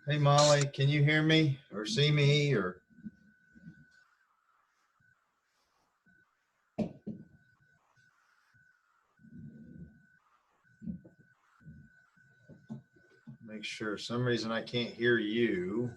Hey Molly, can you hear me or see me or? Make sure. For some reason I can't hear you.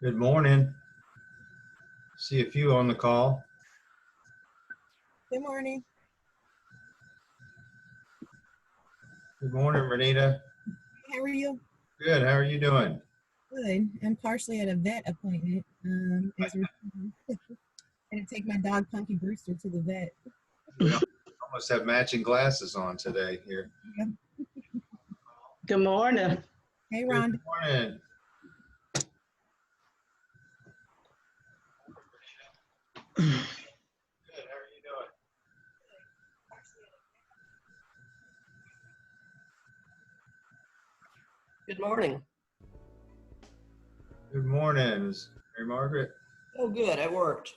Good morning. See a few on the call. Good morning. Good morning, Renita. How are you? Good. How are you doing? Good. I'm partially at a vet appointment. As we're gonna take my dog Punky Brewster to the vet. We almost have matching glasses on today here. Yep. Good morning. Hey, Good Rhonda. morning. Good. How are you doing? Good morning. Good morning, Mary Margaret. Oh, good. I worked.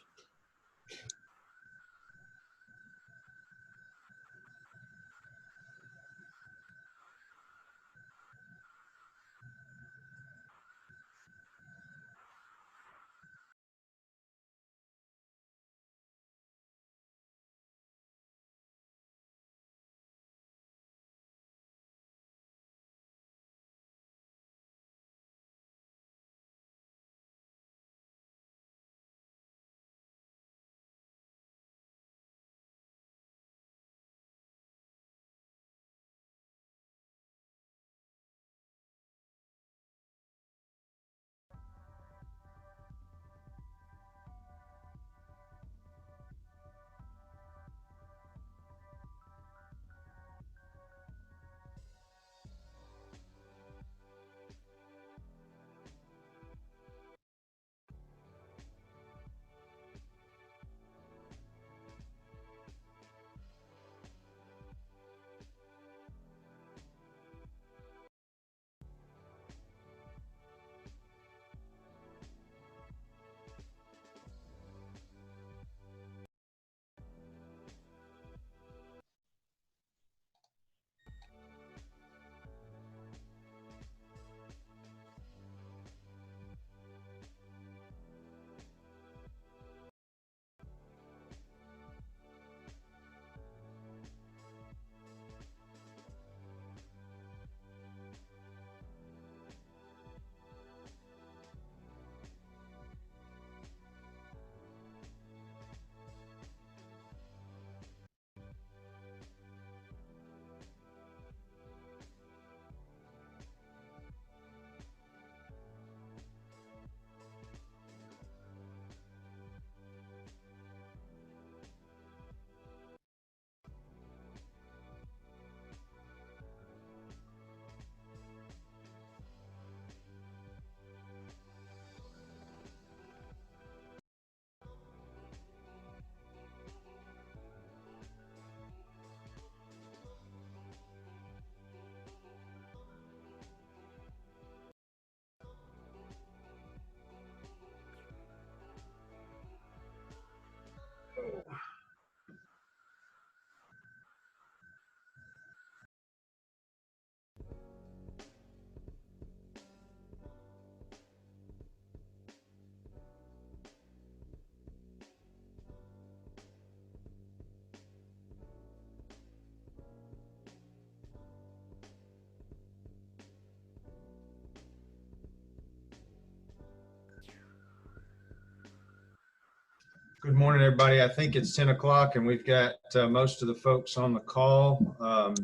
Good morning, everybody. I think it's 10 o'clock and we've got most of the folks on the call. We'll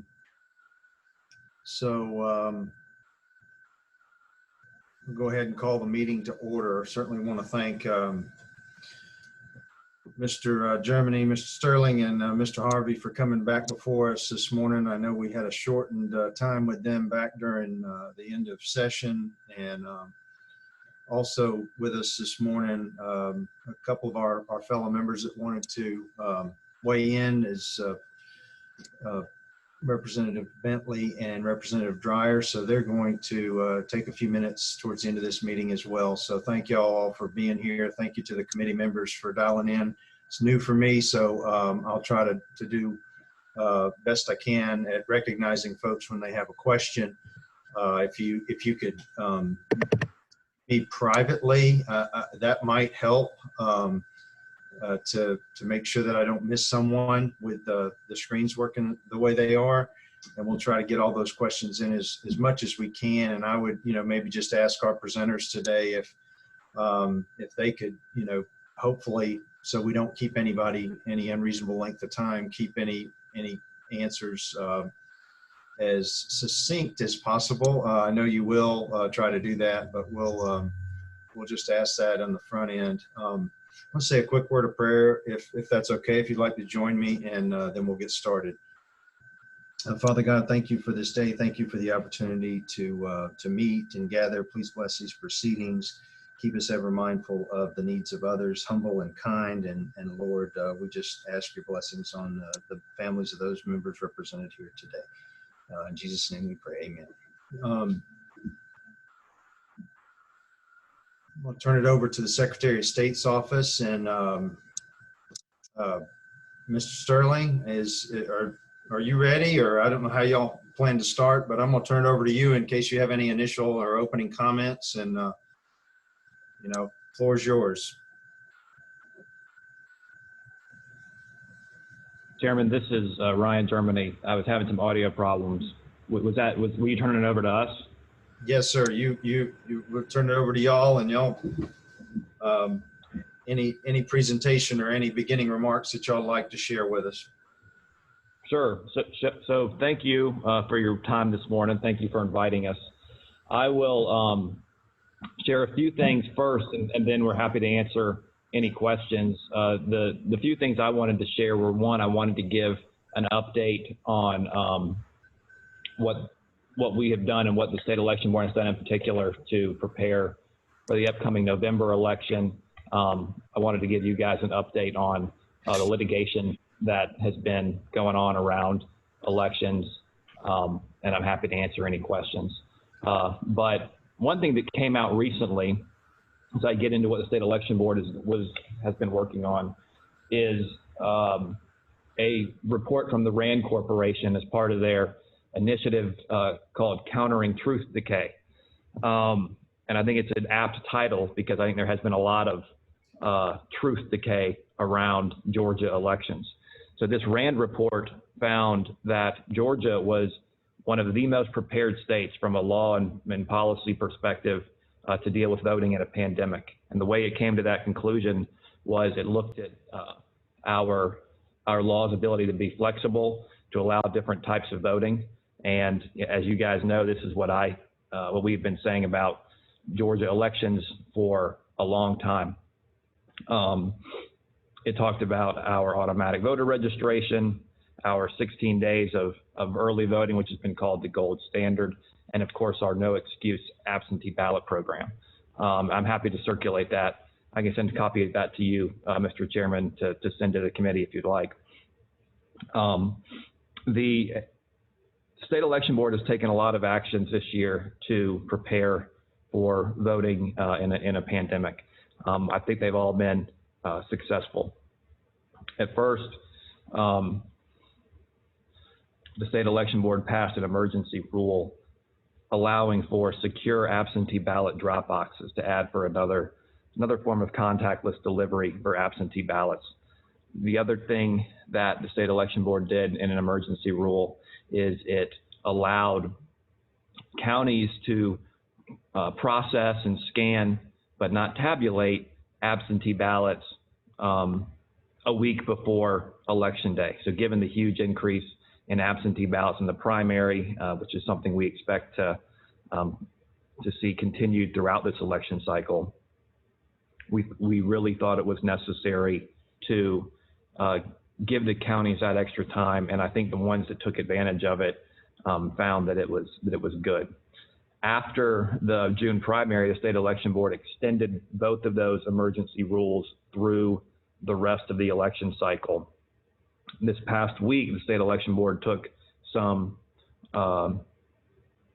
go ahead and call the meeting to order. Certainly want to thank Mr. Germany, Mr. Sterling, and Mr. Harvey for coming back before us this morning. I know we had a shortened time with them back during the end of session, and also with us this morning, a couple of our fellow members that wanted to weigh in is Representative Bentley and Representative Dreyer. So they're going to take a few minutes towards the end of this meeting as well. So thank you all for being here. Thank you to the committee members for dialing in. It's new for me, so I'll try to do best I can at recognizing folks when they have a question. If you could me privately, that might help to make sure that I don't miss someone with the screens working the way they are. And we'll try to get all those questions in as much as we can. And I would, maybe just ask our presenters today if if they could, hopefully, so we don't keep anybody any unreasonable length of time, keep any answers as succinct as possible. I know you will try to do that, but we'll just ask that on the front end. I'll say a quick word of prayer, if that's okay, if you'd like to join me, and then we'll get started. Father God, thank you for this day. Thank you for the opportunity to meet and gather. Please bless these proceedings. Keep us ever mindful of the needs of others, humble and kind. And Lord, we just ask your blessings on the families of those members represented here today. In Jesus' name we pray, amen. I'll turn it over to the Secretary of State's office, and Mr. Sterling, are you ready? Or I don't know how y'all plan to start, but I'm gonna turn it over to you in case you have any initial or opening comments, and floor is yours. Chairman, this is Ryan, Germany. I was having some audio problems. Were you turning it over to us? Yes, sir. We'll turn it over to y'all, and y'all, any presentation or any beginning remarks that y'all like to share with us. Sure. So thank you for your time this morning. Thank you for inviting us. I will share a few things first, and then we're happy to answer any questions. The few things I wanted to share were, one, I wanted to give an update on what we have done and what the state election board has done in particular to prepare for the upcoming November election. I wanted to give you guys an update on the litigation that has been going on around elections, and I'm happy to answer any questions. But one thing that came out recently, as I get into what the state election board has been working on, is a report from the RAND Corporation as part of their initiative called Countering Truth Decay. And I think it's an apt title because I think there has been a lot of truth decay around Georgia elections. So this RAND report found that Georgia was one of the most prepared states from a law and policy perspective to deal with voting in a pandemic. And the way it came to that conclusion was it looked at our law's ability to be flexible, to allow different types of voting. And as you guys know, this is what we've been saying about Georgia elections for a long time. It talked about our automatic voter registration, our 16 days of early voting, which has been called the gold standard, and of course our no excuse absentee ballot program. I'm happy to circulate that. I can send a copy of that to you, Mr. Chairman, to send to the committee if you'd like. The state election board has taken a lot of actions this year to prepare for voting in a pandemic. I think they've all been successful. At first, the state election board passed an emergency rule allowing for secure absentee ballot drop boxes to add for another form of contactless delivery for absentee ballots. The other thing that the state election board did in an emergency rule is it allowed counties to process and scan but not tabulate absentee ballots a week before election day. So given the huge increase in absentee ballots in the primary, which is something we expect to see continued throughout this election cycle, we really thought it was necessary to give the counties that extra time, and I think the ones that took advantage of it found that it was good. After the June primary, the state election board extended both of those emergency rules through the rest of the election cycle. This past week, the state election board took some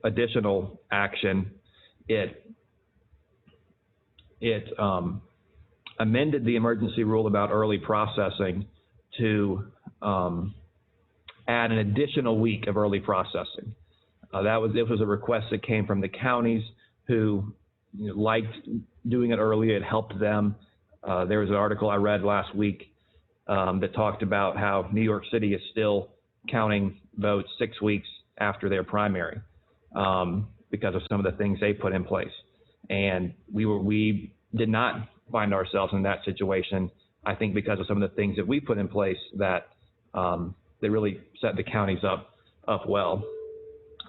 additional action. It amended the emergency rule about early processing to add an additional week of early processing. This was a request that came from the counties who liked doing it early. It helped them. There was an article I read last week that talked about how New York City is still counting votes 6 weeks after their primary because of some of the things they put in place. And we did not find ourselves in that situation, I think because of some of the things that we put in place that really set the counties up well.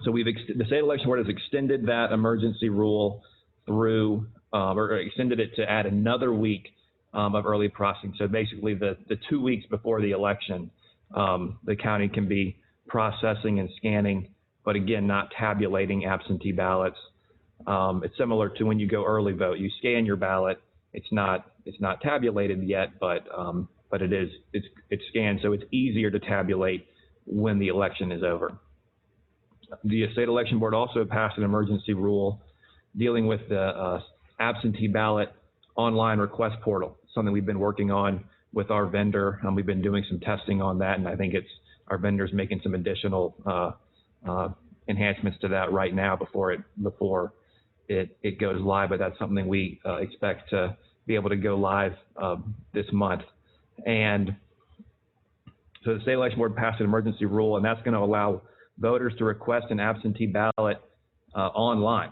So the state election board has extended that emergency rule through, or extended it to add another week of early processing. So basically the 2 weeks before the election, the county can be processing and scanning, but again, not tabulating absentee ballots. It's similar to when you go early vote. You scan your ballot. It's not tabulated yet, but it's scanned, so it's easier to tabulate when the election is over. The state election board also passed an emergency rule dealing with the absentee ballot online request portal, something we've been working on with our vendor. We've been doing some testing on that, and I think our vendor's making some additional enhancements to that right now before it goes live. But that's something we expect to be able to go live this month. And so the state election board passed an emergency rule, and that's going to allow voters to request an absentee ballot online.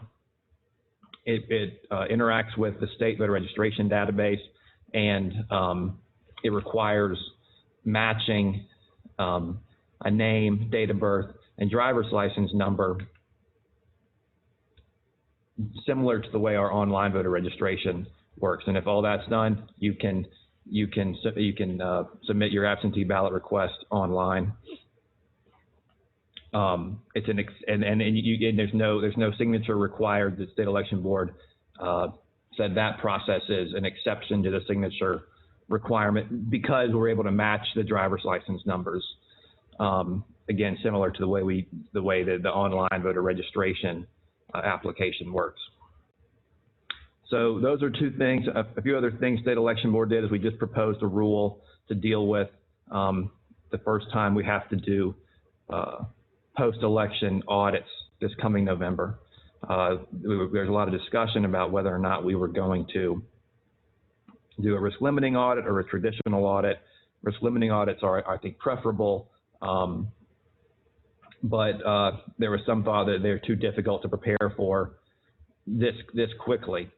It interacts with the state voter registration database, and it requires matching a name, date of birth, and driver's license number, similar to the way our online voter registration works. And if all that's done, you can submit your absentee ballot request online. There's no signature required. The state election board said that process is an exception to the signature requirement because we're able to match the driver's license numbers. Again, similar to the way the online voter registration application works. So those are two things. A few other things state election board did is we just proposed a rule to deal with the first time we have to do post-election audits this coming November. There's a lot of discussion about whether or not we were going to do a risk limiting audit or a traditional audit. Risk limiting audits are, I think, preferable, but there was some thought that they're too difficult to prepare for this quickly.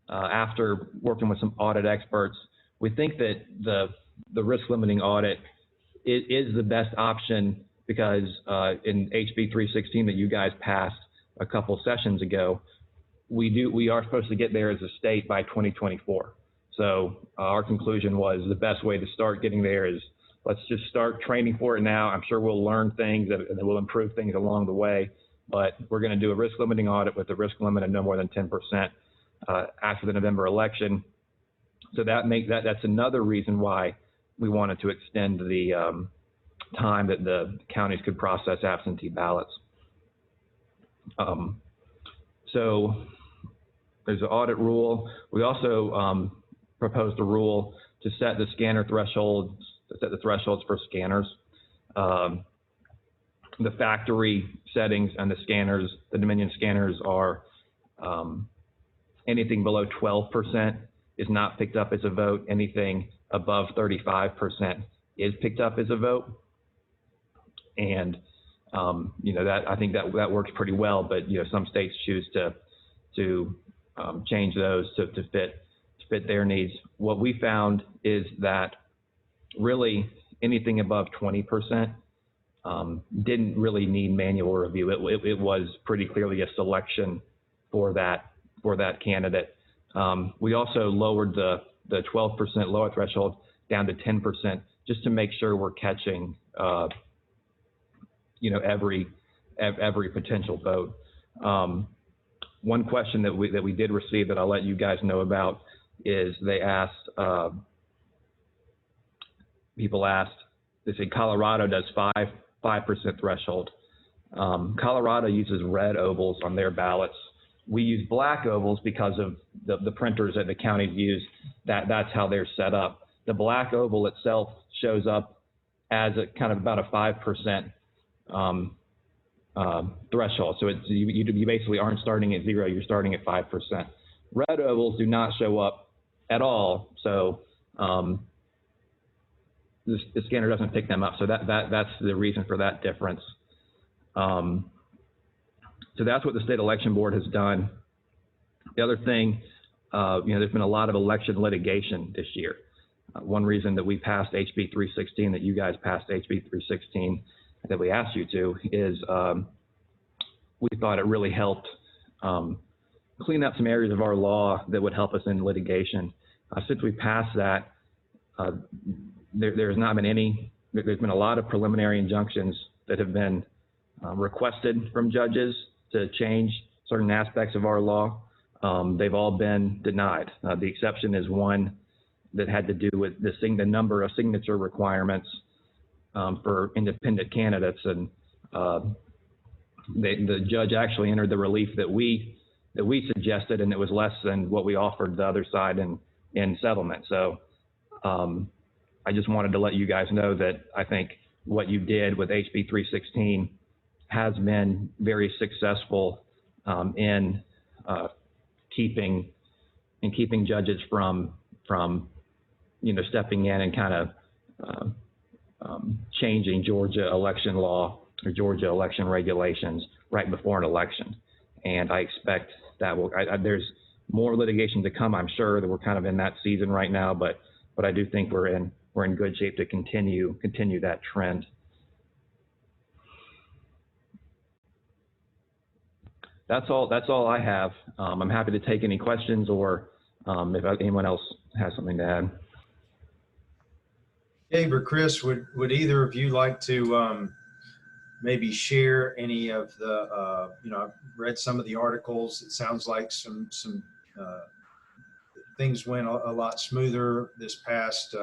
After working with some audit experts, we think that the risk limiting audit is the best option because in HB 316 that you guys passed a couple sessions ago, we are supposed to get there as a state by 2024. So our conclusion was the best way to start getting there is let's just start training for it now. I'm sure we'll learn things that will improve things along the way, but we're going to do a risk limiting audit with a risk limit of no more than 10% after the November election. So that's another reason why we wanted to extend the time that the counties could process absentee ballots. So there's an audit rule. We also proposed a rule to set the scanner thresholds, the thresholds for scanners. The factory settings and the scanners, the Dominion scanners are anything below 12% is not picked up as a vote. Anything above 35% is picked up as a vote. And that I think that works pretty well, but some states choose to change those to fit their needs. What we found is that really anything above 20% didn't really need manual review. It was pretty clearly a selection for that candidate. We also lowered the 12% lower threshold down to 10% just to make sure we're catching every potential vote. One question that we did receive that I'll let you guys know about is people asked, they say Colorado does 5% threshold. Colorado uses red ovals on their ballots. We use black ovals because of the printers that the counties use. That's how they're set up. The black oval itself shows up as a kind of about a 5% threshold. So you basically aren't starting at 0, you're starting at 5%. Red ovals do not show up at all, so the scanner doesn't pick them up. So that's the reason for that difference. So that's what the state election board has done. The other thing there's been a lot of election litigation this year. One reason that we passed HB 316, that you guys passed HB 316, that we asked you to, is we thought it really helped clean up some areas of our law that would help us in litigation. Since we passed that, there's not been any, there's been a lot of preliminary injunctions that have been requested from judges to change certain aspects of our law. They've all been denied. The exception is one that had to do with the number of signature requirements for independent candidates, and the judge actually entered the relief that we suggested, and it was less than what we offered the other side in settlement. So I just wanted to let you guys know that I think what you did with HB 316 has been very successful in keeping judges from stepping in and kind of changing Georgia election law or Georgia election regulations right before an election. And I expect that there's more litigation to come. I'm sure that we're kind of in that season right now, but I do think we're in good shape to continue that trend. That's all I have. I'm happy to take any questions, or if anyone else has something to add. Gabe or Chris, would either of you like to maybe share any of the, I've read some of the articles. It sounds like some things went a lot smoother this past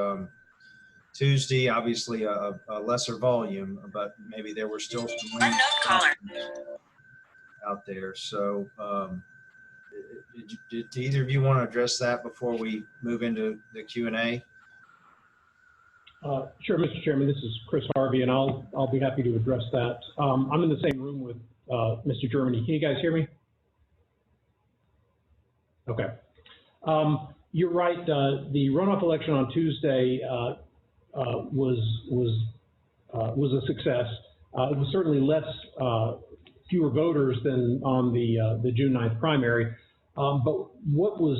Tuesday. Obviously a lesser volume, but maybe there were still some unknown caller out there. So did either of you want to address that before we move into the Q&A? Sure, Mr. Chairman, this is Chris Harvey, and I'll be happy to address that. I'm in the same room with Mr. Germany. Can you guys hear me? Okay. You're right. The runoff election on Tuesday was a success. It was certainly fewer voters than on the June 9th primary. But what was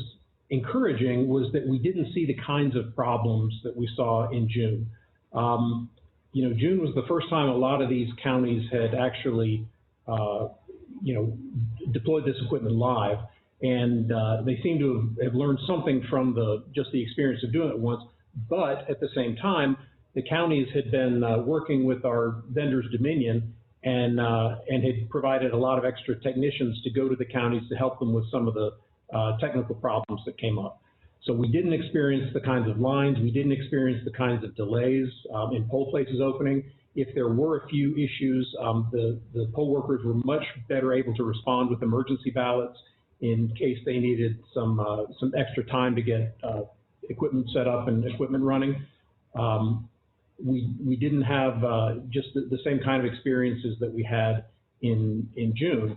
encouraging was that we didn't see the kinds of problems that we saw in June. June was the first time a lot of these counties had actually, deployed this equipment live, and they seem to have learned something from just the experience of doing it once. But at the same time, the counties had been working with our vendors, Dominion, and had provided a lot of extra technicians to go to the counties to help them with some of the technical problems that came up. So we didn't experience the kinds of lines, we didn't experience the kinds of delays in poll places opening. If there were a few issues, the poll workers were much better able to respond with emergency ballots in case they needed some extra time to get equipment set up and equipment running. We didn't have just the same kind of experiences that we had in June.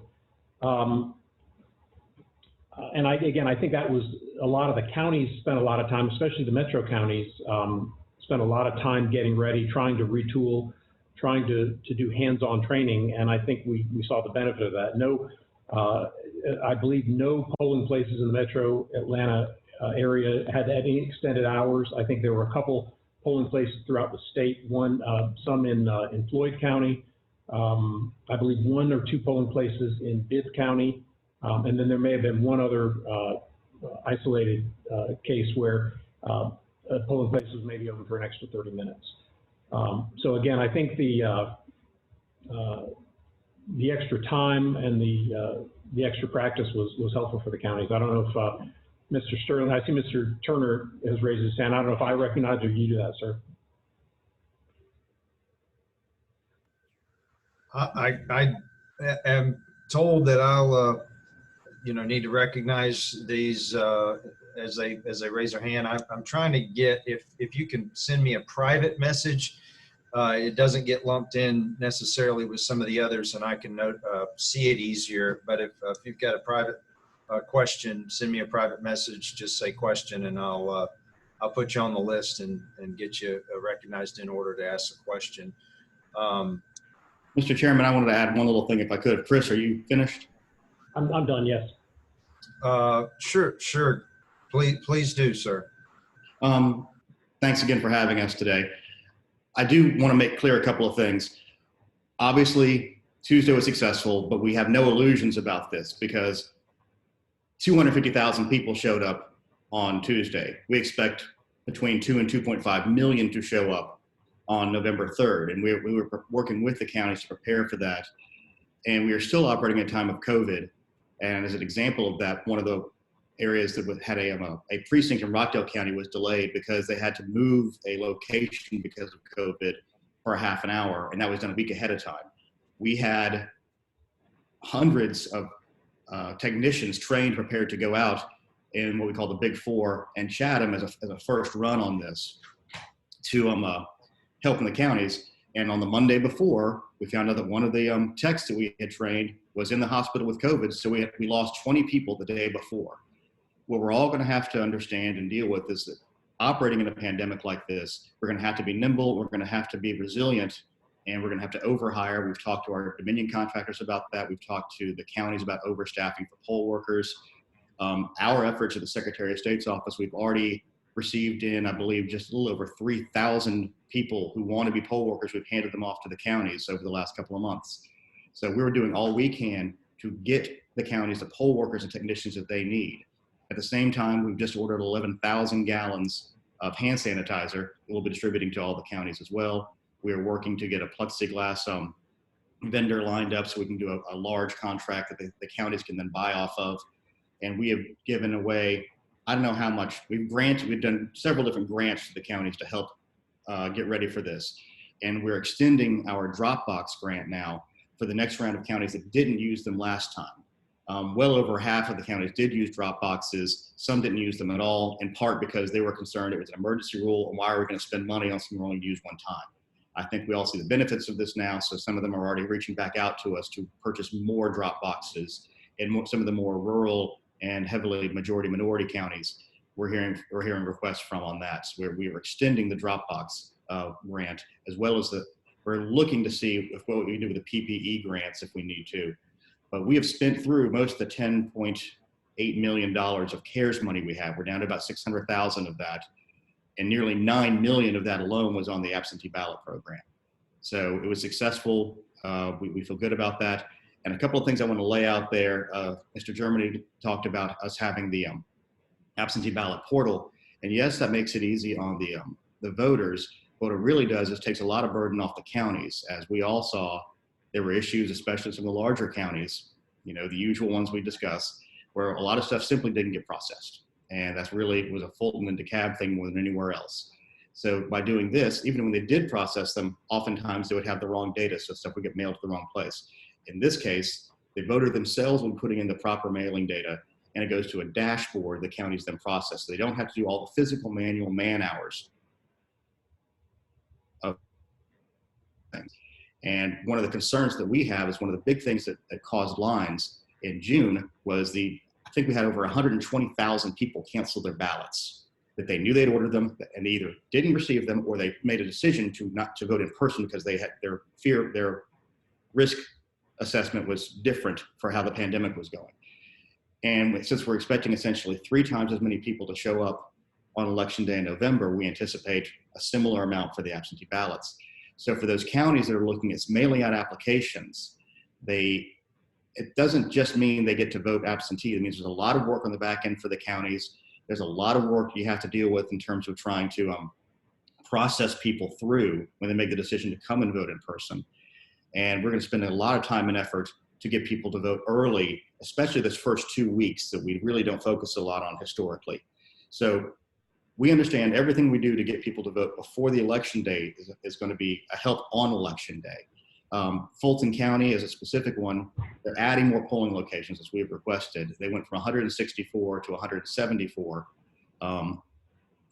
And I think that was a lot of the counties spent a lot of time, especially the metro counties, spent a lot of time getting ready, trying to retool, trying to do hands-on training, and I think we saw the benefit of that. I believe no polling places in the metro Atlanta area had any extended hours. I think there were a couple polling places throughout the state, some in Floyd County, I believe 1 or 2 polling places in Bibb County, and then there may have been one other isolated case where a polling place was maybe open for an extra 30 minutes. So again, I think the extra time and the extra practice was helpful for the counties. I don't know if Mr. Sterling, I see Mr. Turner has raised his hand. I don't know if I recognize or you do that, sir. I am told that I'll need to recognize these as they raise their hand. I'm trying to get, if you can send me a private message, it doesn't get lumped in necessarily with some of the others, and I can see it easier. But if you've got a private question, send me a private message. Just say question, and I'll put you on the list and get you recognized in order to ask a question. Mr. Chairman, I wanted to add one little thing if I could. Chris, are you finished? I'm done, yes. Sure. Please do, sir. Thanks again for having us today. I do want to make clear a couple of things. Obviously, Tuesday was successful, but we have no illusions about this because 250,000 people showed up on Tuesday. We expect between 2 and 2.5 million to show up on November 3rd, and we were working with the counties to prepare for that. And we are still operating at a time of COVID. And as an example of that, one of the areas that had a precinct in Rockdale County was delayed because they had to move a location because of COVID for a half an hour, and that was done a week ahead of time. We had hundreds of technicians trained, prepared to go out in what we call the Big Four and Chatham as a first run on this to help in the counties. And on the Monday before, we found out that one of the techs that we had trained was in the hospital with COVID, so we lost 20 people the day before. What we're all going to have to understand and deal with is that operating in a pandemic like this, we're going to have to be nimble, we're going to have to be resilient, and we're going to have to overhire. We've talked to our Dominion contractors about that. We've talked to the counties about overstaffing for poll workers. Our efforts at the Secretary of State's office, we've already received in, I believe, just a little over 3,000 people who want to be poll workers. We've handed them off to the counties over the last couple of months. So we're doing all we can to get the counties the poll workers and technicians that they need. At the same time, we've just ordered 11,000 gallons of hand sanitizer that we'll be distributing to all the counties as well. We are working to get a plexiglass vendor lined up so we can do a large contract that the counties can then buy off of. And we have given away, I don't know how much, we've done several different grants to the counties to help get ready for this. And we're extending our Dropbox grant now for the next round of counties that didn't use them last time. Well over half of the counties did use drop boxes. Some didn't use them at all, in part because they were concerned it was an emergency rule, and why are we going to spend money on something we only use one time? I think we all see the benefits of this now, so some of them are already reaching back out to us to purchase more drop boxes in some of the more rural and heavily minority counties. We're hearing requests from on that, so we are extending the Dropbox grant, as well as we're looking to see what we can do with the PPE grants if we need to. But we have spent through most of the $10.8 million of CARES money we have. We're down to about 600,000 of that, and nearly 9 million of that alone was on the absentee ballot program. So it was successful. We feel good about that. And a couple of things I want to lay out there. Mr. Germany talked about us having the absentee ballot portal, and yes, that makes it easy on the voters. What it really does is takes a lot of burden off the counties. As we all saw, there were issues, especially in some of the larger counties, the usual ones we discuss, where a lot of stuff simply didn't get processed. And that's really was a Fulton and Decay thing more than anywhere else. So by doing this, even when they did process them, oftentimes they would have the wrong data, so stuff would get mailed to the wrong place. In this case, the voter themselves will be putting in the proper mailing data, and it goes to a dashboard the counties then process. So they don't have to do all the physical manual man hours of things. And one of the concerns that we have is one of the big things that caused lines in June was I think we had over 120,000 people cancel their ballots, that they knew they'd ordered them and they either didn't receive them or they made a decision not to vote in person because they had their risk assessment was different for how the pandemic was going. And since we're expecting essentially 3 times as many people to show up on Election Day in November, we anticipate a similar amount for the absentee ballots. So for those counties that are looking at mailing out applications, it doesn't just mean they get to vote absentee. It means there's a lot of work on the back end for the counties. There's a lot of work you have to deal with in terms of trying to process people through when they make the decision to come and vote in person. And we're going to spend a lot of time and effort to get people to vote early, especially this first 2 weeks that we really don't focus a lot on historically. So we understand everything we do to get people to vote before the election day is going to be a help on election day. Fulton County is a specific one. They're adding more polling locations as we've requested. They went from 164 to 174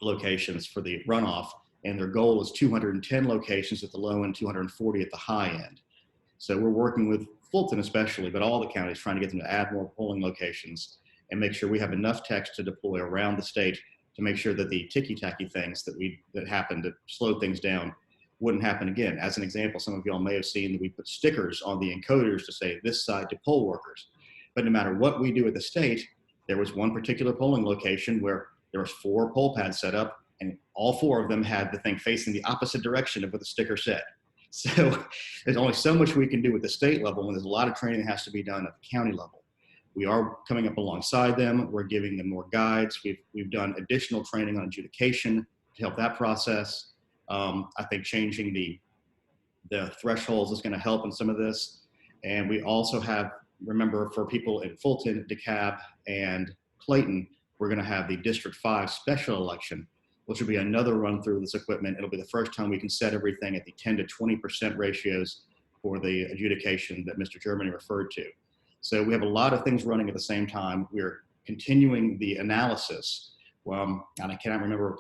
locations for the runoff, and their goal is 210 locations at the low end, 240 at the high end. So we're working with Fulton especially, but all the counties, trying to get them to add more polling locations and make sure we have enough techs to deploy around the state to make sure that the ticky-tacky things that happened to slow things down wouldn't happen again. As an example, some of y'all may have seen that we put stickers on the encoders to say this side to poll workers. But no matter what we do at the state, There was one particular polling location where there was 4 poll pads set up, and all 4 of them had the thing facing the opposite direction of what the sticker said. So there's only so much we can do at the state level when there's a lot of training that has to be done at the county level. We are coming up alongside them. We're giving them more guides. We've done additional training on adjudication to help that process. I think changing the thresholds is going to help in some of this. And we also have, remember, for people in Fulton, DeKalb, and Clayton, we're going to have the District 5 special election, which will be another run through this equipment. It'll be the first time we can set everything at the 10 to 20% ratios for the adjudication that Mr. Germany referred to. So we have a lot of things running at the same time. We're continuing the analysis. And I cannot remember,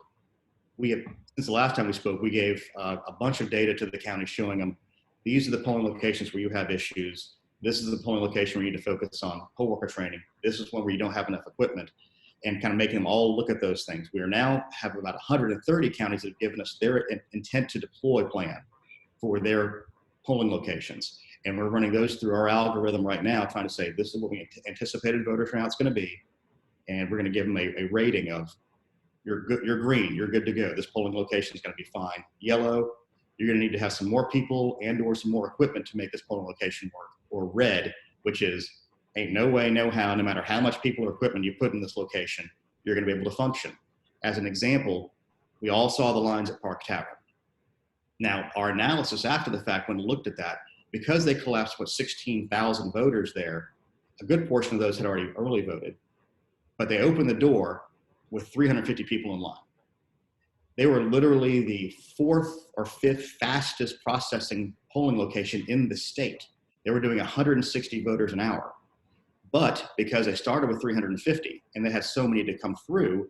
since the last time we spoke, we gave a bunch of data to the county showing them, these are the polling locations where you have issues. This is the polling location where you need to focus on poll worker training. This is one where you don't have enough equipment, and kind of making them all look at those things. We are now have about 130 counties that have given us their intent to deploy plan for their polling locations. And we're running those through our algorithm right now, trying to say, this is what we anticipated voter turnout's going to be. And we're going to give them a rating of, you're good, you're green, you're good to go. This polling location is going to be fine. Yellow, you're going to need to have some more people and or some more equipment to make this polling location work. Or red, which is, ain't no way, no how, no matter how much people or equipment you put in this location, you're going to be able to function. As an example, we all saw the lines at Park Tavern. Now, our analysis after the fact, when we looked at that, because they collapsed, 16,000 voters there, a good portion of those had already early voted, but they opened the door with 350 people in line. They were literally the 4th or 5th fastest processing polling location in the state. They were doing 160 voters an hour. But because they started with 350 and they had so many to come through,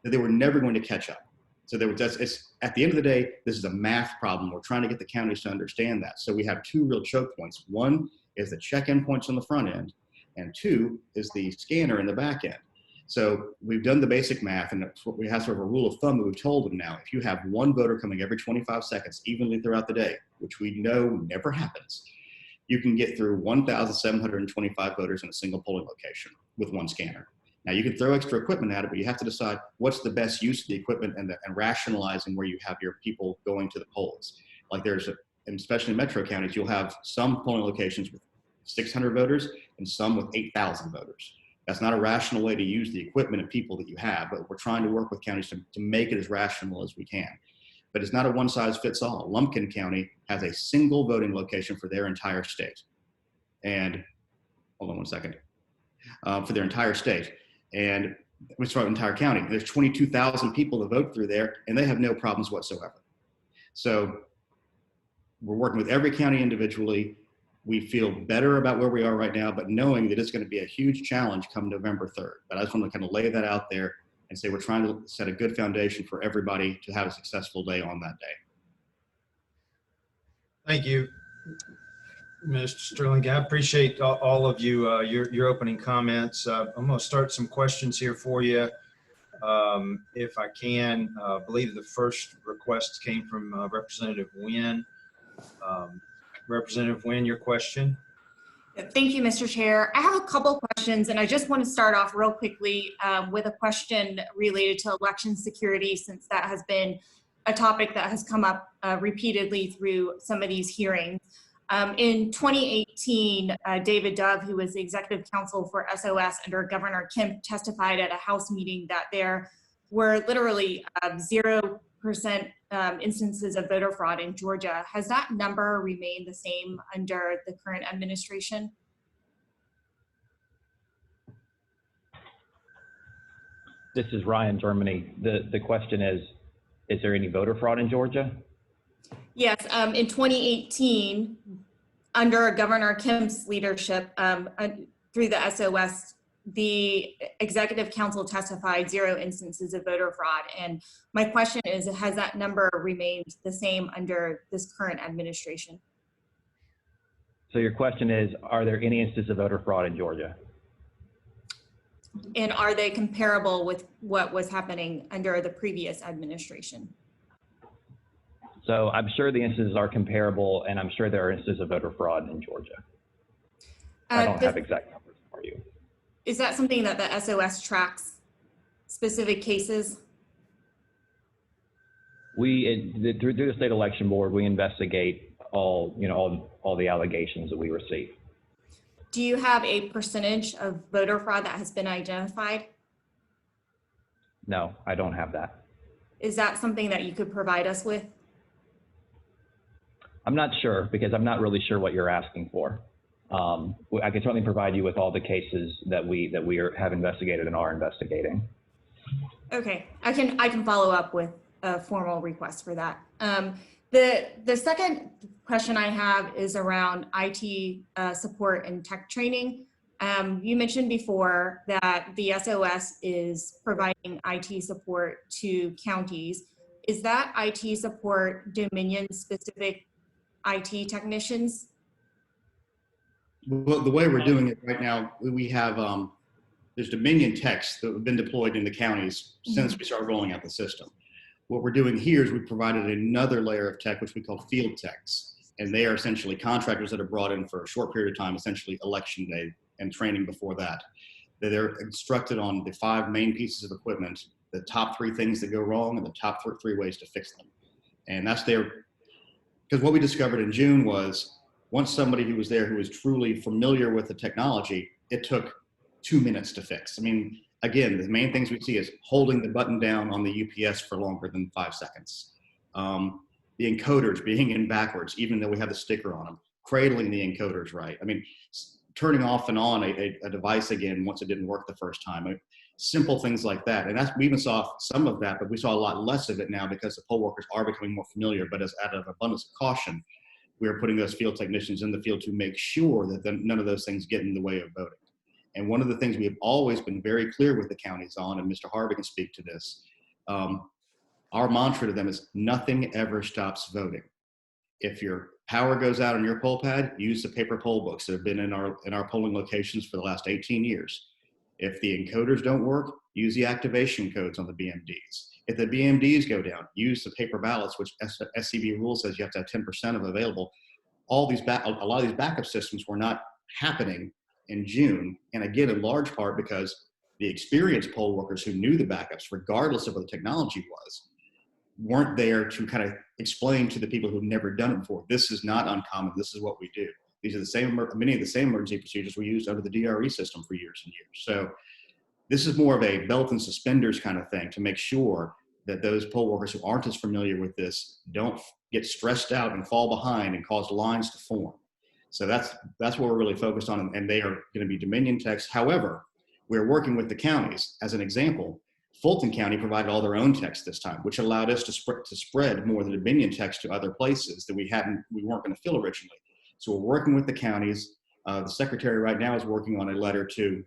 that they were never going to catch up. So it's, at the end of the day, this is a math problem. We're trying to get the counties to understand that. So we have 2 real choke points. One is the check-in points on the front end, and 2 is the scanner in the back end. So we've done the basic math, and we have sort of a rule of thumb that we've told them now. If you have 1 voter coming every 25 seconds, evenly throughout the day, which we know never happens, you can get through 1,725 voters in a single polling location with 1 scanner. Now, you can throw extra equipment at it, but you have to decide what's the best use of the equipment and rationalizing where you have your people going to the polls. Like and especially in metro counties, you'll have some polling locations with 600 voters and some with 8,000 voters. That's not a rational way to use the equipment and people that you have, but we're trying to work with counties to make it as rational as we can. But it's not a one-size-fits-all. Lumpkin County has a single voting location for their entire state. And, hold on one second, for their entire state. And which is entire county. There's 22,000 people to vote through there, and they have no problems whatsoever. So we're working with every county individually. We feel better about where we are right now, but knowing that it's going to be a huge challenge come November 3rd. But I just want to kind of lay that out there and say we're trying to set a good foundation for everybody to have a successful day on that day. Thank you, Mr. Sterling. I appreciate all of you, your opening comments. I'm going to start some questions here for you. If I can, I believe the first request came from Representative Nguyen. Representative Nguyen, your question. Thank you, Mr. Chair. I have a couple questions, and I just want to start off real quickly with a question related to election security, since that has been a topic that has come up repeatedly through some of these hearings. In 2018, David Dove, who was the executive counsel for SOS under Governor Kemp, testified at a House meeting that there were literally 0% instances of voter fraud in Georgia. Has that number remained the same under the current administration? This is Ryan, Germany. The question is there any voter fraud in Georgia? Yes, in 2018, under Governor Kemp's leadership, through the SOS, the executive council testified 0 instances of voter fraud. And my question is, has that number remained the same under this current administration? So your question is, are there any instances of voter fraud in Georgia? And are they comparable with what was happening under the previous administration? So I'm sure the instances are comparable, and I'm sure there are instances of voter fraud in Georgia. I don't have exact numbers for you. Is that something that the SOS tracks, specific cases? Through the state election board, we investigate all the allegations that we receive. Do you have a percentage of voter fraud that has been identified? No, I don't have that. Is that something that you could provide us with? I'm not sure, because I'm not really sure what you're asking for. I can certainly provide you with all the cases that we have investigated and are investigating. Okay, I can follow up with a formal request for that. The second question I have is around IT support and tech training. You mentioned before that the SOS is providing IT support to counties. Is that IT support Dominion-specific IT technicians? Well, the way we're doing it right now, we have, there's Dominion techs that have been deployed in the counties since we started rolling out the system. What we're doing here is we provided another layer of tech, which we call field techs. And they are essentially contractors that are brought in for a short period of time, essentially election day and training before that. They're instructed on the 5 main pieces of equipment, the top 3 things that go wrong and the top 3 ways to fix them. And that's their, because what we discovered in June was once somebody who was there who was truly familiar with the technology, it took 2 minutes to fix. I mean, again, the main things we see is holding the button down on the UPS for longer than 5 seconds. The encoders being in backwards, even though we have the sticker on them, cradling the encoders right. I mean, turning off and on a device again once it didn't work the first time. Simple things like that. And we even saw some of that, but we saw a lot less of it now because the poll workers are becoming more familiar. But as out of abundance of caution, we are putting those field technicians in the field to make sure that none of those things get in the way of voting. And one of the things we have always been very clear with the counties on, and Mr. Harvey can speak to this, our mantra to them is nothing ever stops voting. If your power goes out on your poll pad, use the paper poll books that have been in our polling locations for the last 18 years. If the encoders don't work, use the activation codes on the BMDs. If the BMDs go down, use the paper ballots, which SCB rule says you have to have 10% of available. A lot of these backup systems were not happening in June. And again, in large part because the experienced poll workers who knew the backups, regardless of what the technology was, weren't there to kind of explain to the people who've never done it before. This is not uncommon. This is what we do. These are the same, many of the same emergency procedures we used under the DRE system for years and years. So this is more of a belt and suspenders kind of thing to make sure that those poll workers who aren't as familiar with this don't get stressed out and fall behind and cause lines to form. So that's what we're really focused on, and they are going to be Dominion techs. However, we're working with the counties. As an example, Fulton County provided all their own techs this time, which allowed us to spread more of the Dominion techs to other places that we weren't going to fill originally. So we're working with the counties. The secretary right now is working on a letter to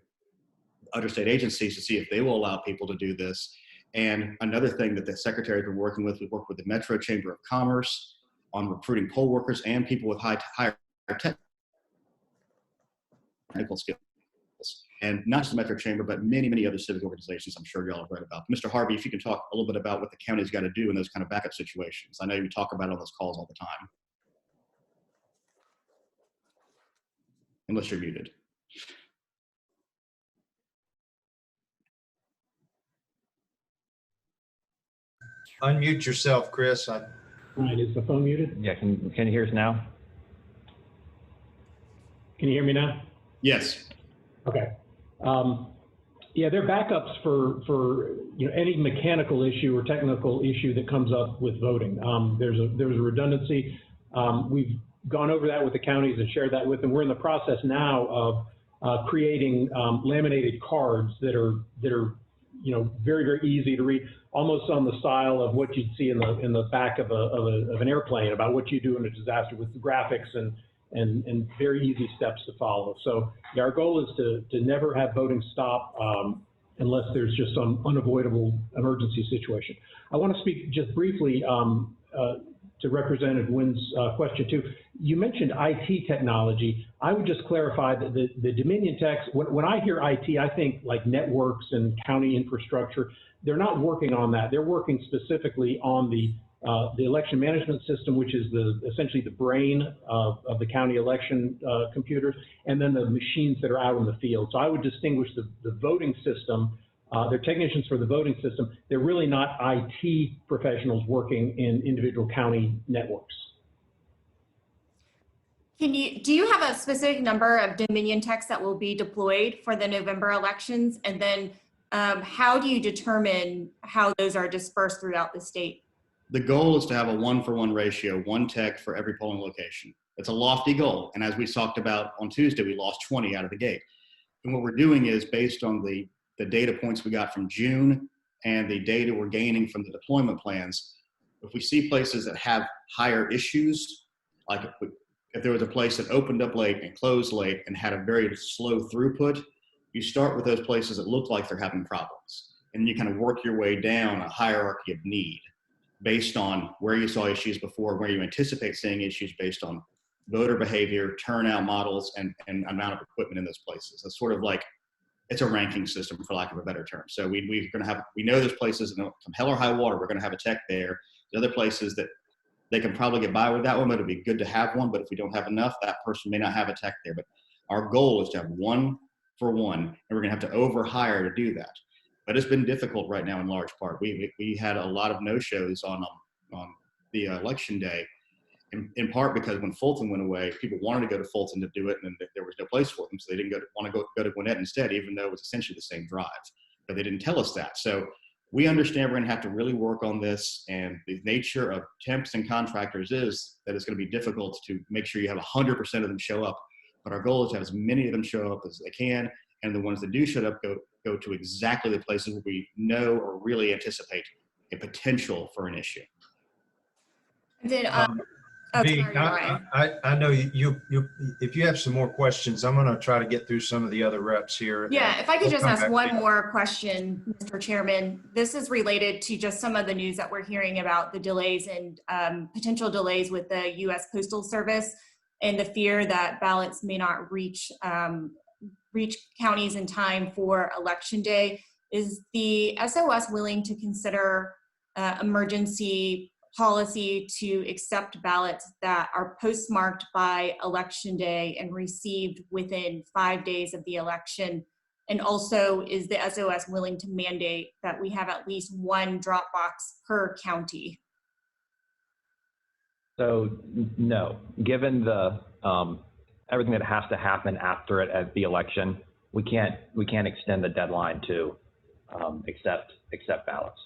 other state agencies to see if they will allow people to do this. And another thing that the secretary has been working with, we work with the Metro Chamber of Commerce on recruiting poll workers and people with higher technical skills. And not just the Metro Chamber, but many, many other civic organizations I'm sure y'all have read about. Mr. Harvey, if you can talk a little bit about what the county's got to do in those kind of backup situations. I know you talk about it on those calls all the time. Unless you're muted. Unmute yourself, Chris. All right, is the phone muted? Yeah, can you hear us now? Can you hear me now? Yes. Okay. Yeah, they're backups for any mechanical issue or technical issue that comes up with voting. There's a redundancy. We've gone over that with the counties and shared that with them. We're in the process now of creating laminated cards that are very, very easy to read, almost on the style of what you'd see in the back of an airplane about what you do in a disaster, with the graphics and very easy steps to follow. So yeah, our goal is to never have voting stop unless there's just some unavoidable emergency situation. I want to speak just briefly to Representative Wynn's question too. You mentioned IT technology. I would just clarify that the Dominion techs, when I hear IT, I think like networks and county infrastructure. They're not working on that. They're working specifically on the the election management system, which is essentially the brain of the county election computers, and then the machines that are out in the field. So I would distinguish the voting system. They're technicians for the voting system. They're really not IT professionals working in individual county networks. Do you have a specific number of Dominion techs that will be deployed for the November elections? And then how do you determine how those are dispersed throughout the state? The goal is to have a 1-for-1 ratio, 1 tech for every polling location. It's a lofty goal. And as we talked about on Tuesday, we lost 20 out of the gate. And what we're doing is based on the data points we got from June and the data we're gaining from the deployment plans. If we see places that have higher issues, like if there was a place that opened up late and closed late and had a very slow throughput, you start with those places that look like they're having problems. And you kind of work your way down a hierarchy of need based on where you saw issues before, where you anticipate seeing issues based on voter behavior, turnout models, and amount of equipment in those places. It's sort of like, it's a ranking system, for lack of a better term. So we know there's places, from hell or high water, we're gonna have a tech there. The other places that they can probably get by with that one, but it'd be good to have one. But if we don't have enough, that person may not have a tech there. But our goal is to have 1-for-1, and we're gonna have to overhire to do that. But it's been difficult right now in large part. We had a lot of no-shows on the election day, in part because when Fulton went away, people wanted to go to Fulton to do it, and there was no place for them, so they didn't want to go to Gwinnett instead, even though it was essentially the same drive. But they didn't tell us that. So we understand we're going to have to really work on this, and the nature of temps and contractors is that it's going to be difficult to make sure you have 100% of them show up. But our goal is to have as many of them show up as they can, and the ones that do show up go to exactly the places where we know or really anticipate a potential for an issue. And then, I know you if you have some more questions, I'm going to try to get through some of the other reps here. Yeah, if I could just ask one more question, Mr. Chairman. This is related to just some of the news that we're hearing about the delays and potential delays with the US Postal Service and the fear that ballots may not reach counties in time for Election Day. Is the SOS willing to consider emergency policy to accept ballots that are postmarked by Election Day and received within 5 days of the election? And also, is the SOS willing to mandate that we have at least 1 drop box per county? So no, given the everything that has to happen after it at the election, we can't extend the deadline to accept ballots.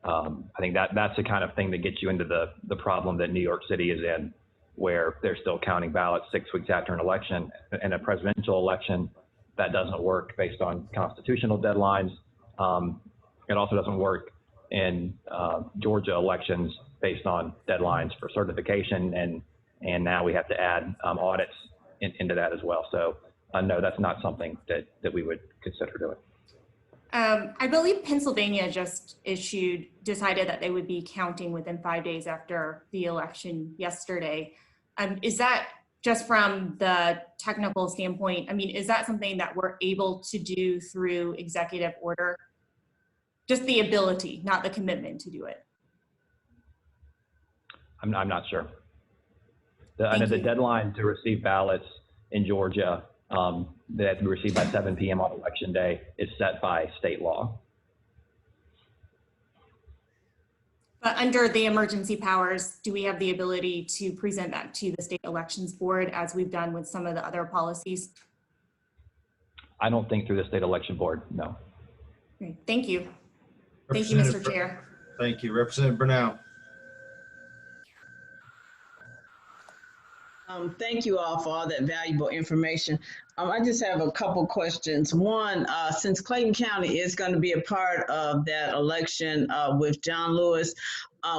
I think that's the kind of thing that gets you into the problem that New York City is in, where they're still counting ballots 6 weeks after an election. In a presidential election, that doesn't work based on constitutional deadlines. It also doesn't work in Georgia elections based on deadlines for certification, and now we have to add audits into that as well. So no, that's not something that we would consider doing. I believe Pennsylvania just decided that they would be counting within 5 days after the election yesterday. Is that just from the technical standpoint? I mean, is that something that we're able to do through executive order? Just the ability, not the commitment to do it. I'm not sure. I know the deadline to receive ballots in Georgia that have to be received by 7 p.m. on Election Day is set by state law. But under the emergency powers, do we have the ability to present that to the state elections board as we've done with some of the other policies? I don't think through the state election board, no. Great. Thank you. Thank you, Mr. Chair. Thank you. Representative Brunel. Thank you all for all that valuable information. I just have a couple questions. One, since Clayton County is going to be a part of that election with John Lewis,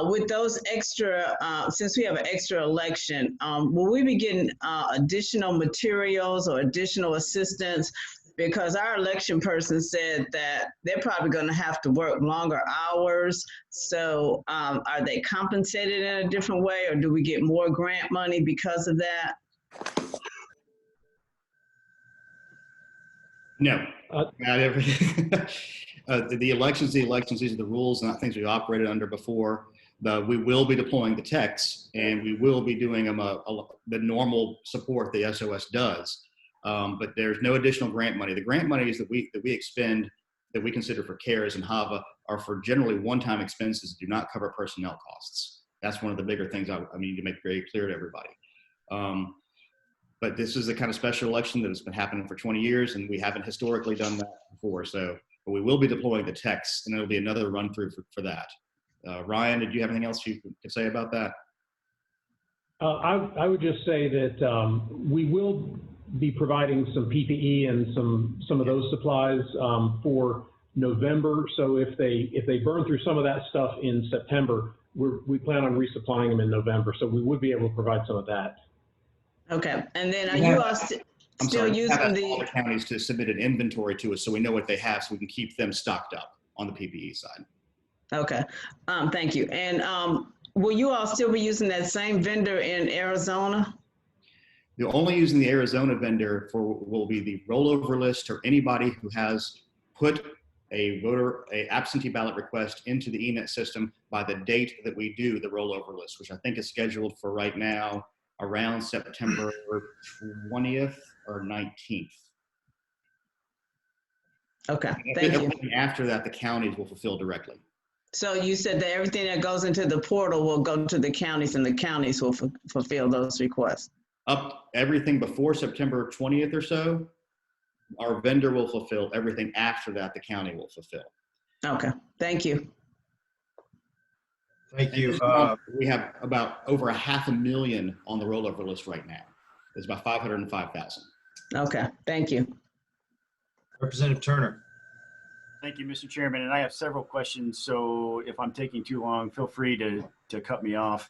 with those extra, since we have an extra election, will we be getting additional materials or additional assistance? Because our election person said that they're probably going to have to work longer hours. So are they compensated in a different way, or do we get more grant money because of that? No. The elections, these are the rules and not things we operated under before. We will be deploying the techs, and we will be doing them the normal support the SOS does. But there's no additional grant money. The grant monies that we expend, that we consider for CARES and HAVA, are for generally one-time expenses that do not cover personnel costs. That's one of the bigger things I need to make very clear to everybody. But this is the kind of special election that has been happening for 20 years, and we haven't historically done that before. So, but we will be deploying the techs, and it'll be another run through for that. Ryan, did you have anything else you could say about that? I would just say that we will be providing some PPE and some of those supplies for November. So if they burn through some of that stuff in September, we plan on resupplying them in November. So we would be able to provide some of that. Okay, and then are you all still using all the counties to submit an inventory to us so we know what they have, so we can keep them stocked up on the PPE side. Okay, thank you. And will you all still be using that same vendor in Arizona? You're only using the Arizona vendor will be the rollover list, or anybody who has put a absentee ballot request into the ENET system by the date that we do the rollover list, which I think is scheduled for right now around September 20th or 19th. Okay, thank you. After that, the counties will fulfill directly. So you said that everything that goes into the portal will go to the counties, and the counties will fulfill those requests? Everything before September 20th or so, our vendor will fulfill. Everything after that, the county will fulfill. Okay, thank you. Thank you. We have about over 500,000 on the rollover list right now. It's about 505,000. Okay, thank you. Representative Turner. Thank you, Mr. Chairman. And I have several questions, so if I'm taking too long, feel free to cut me off.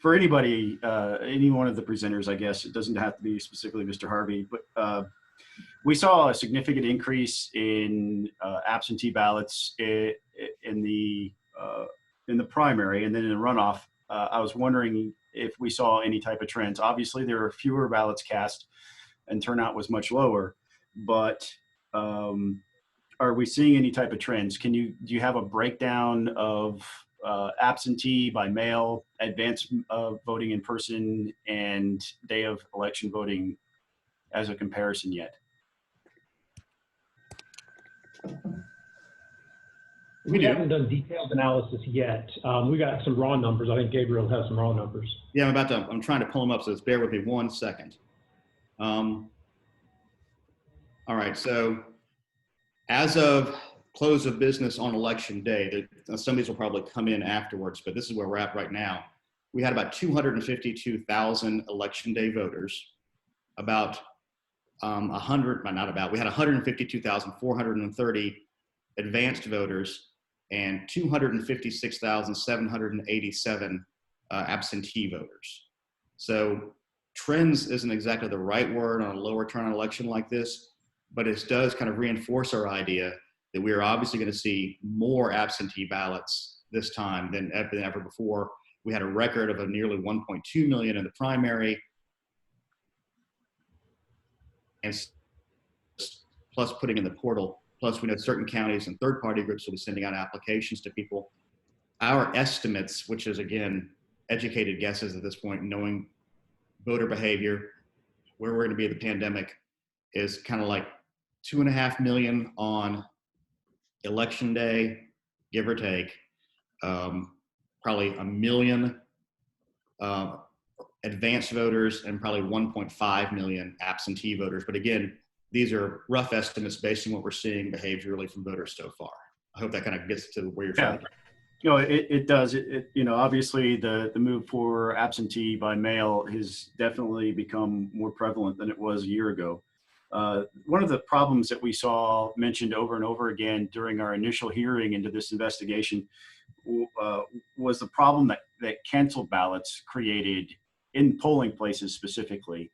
For anybody, any one of the presenters, I guess, it doesn't have to be specifically Mr. Harvey, but we saw a significant increase in absentee ballots in the primary, and then in the runoff. I was wondering if we saw any type of trends. Obviously, there were fewer ballots cast, and turnout was much lower. But are we seeing any type of trends? Do you have a breakdown of absentee by mail, advance voting in person, and day of election voting as a comparison yet? We haven't done detailed analysis yet. We got some raw numbers. I think Gabriel has some raw numbers. Yeah, I'm trying to pull them up, so just bear with me 1 second. All right, so as of close of business on election day, some of these will probably come in afterwards, but this is where we're at right now. We had about 252,000 election day voters, we had 152,430 advanced voters, and 256,787 absentee voters. So trends isn't exactly the right word on a lower turnout election like this, but it does kind of reinforce our idea that we are obviously going to see more absentee ballots this time than ever before. We had a record of nearly 1.2 million in the primary, and plus putting in the portal. Plus, we know certain counties and third-party groups will be sending out applications to people. Our estimates, which is, again, educated guesses at this point, knowing voter behavior, where we're going to be at the pandemic, is kind of like 2.5 million on election day, give or take, probably 1 million advanced voters, and probably 1.5 million absentee voters. But again, these are rough estimates based on what we're seeing behaviorally from voters so far. I hope that kind of gets to where you're trying to get. You know, it does. You know, obviously the move for absentee by mail has definitely become more prevalent than it was a year ago. One of the problems that we saw mentioned over and over again during our initial hearing into this investigation was the problem that canceled ballots created in polling places specifically.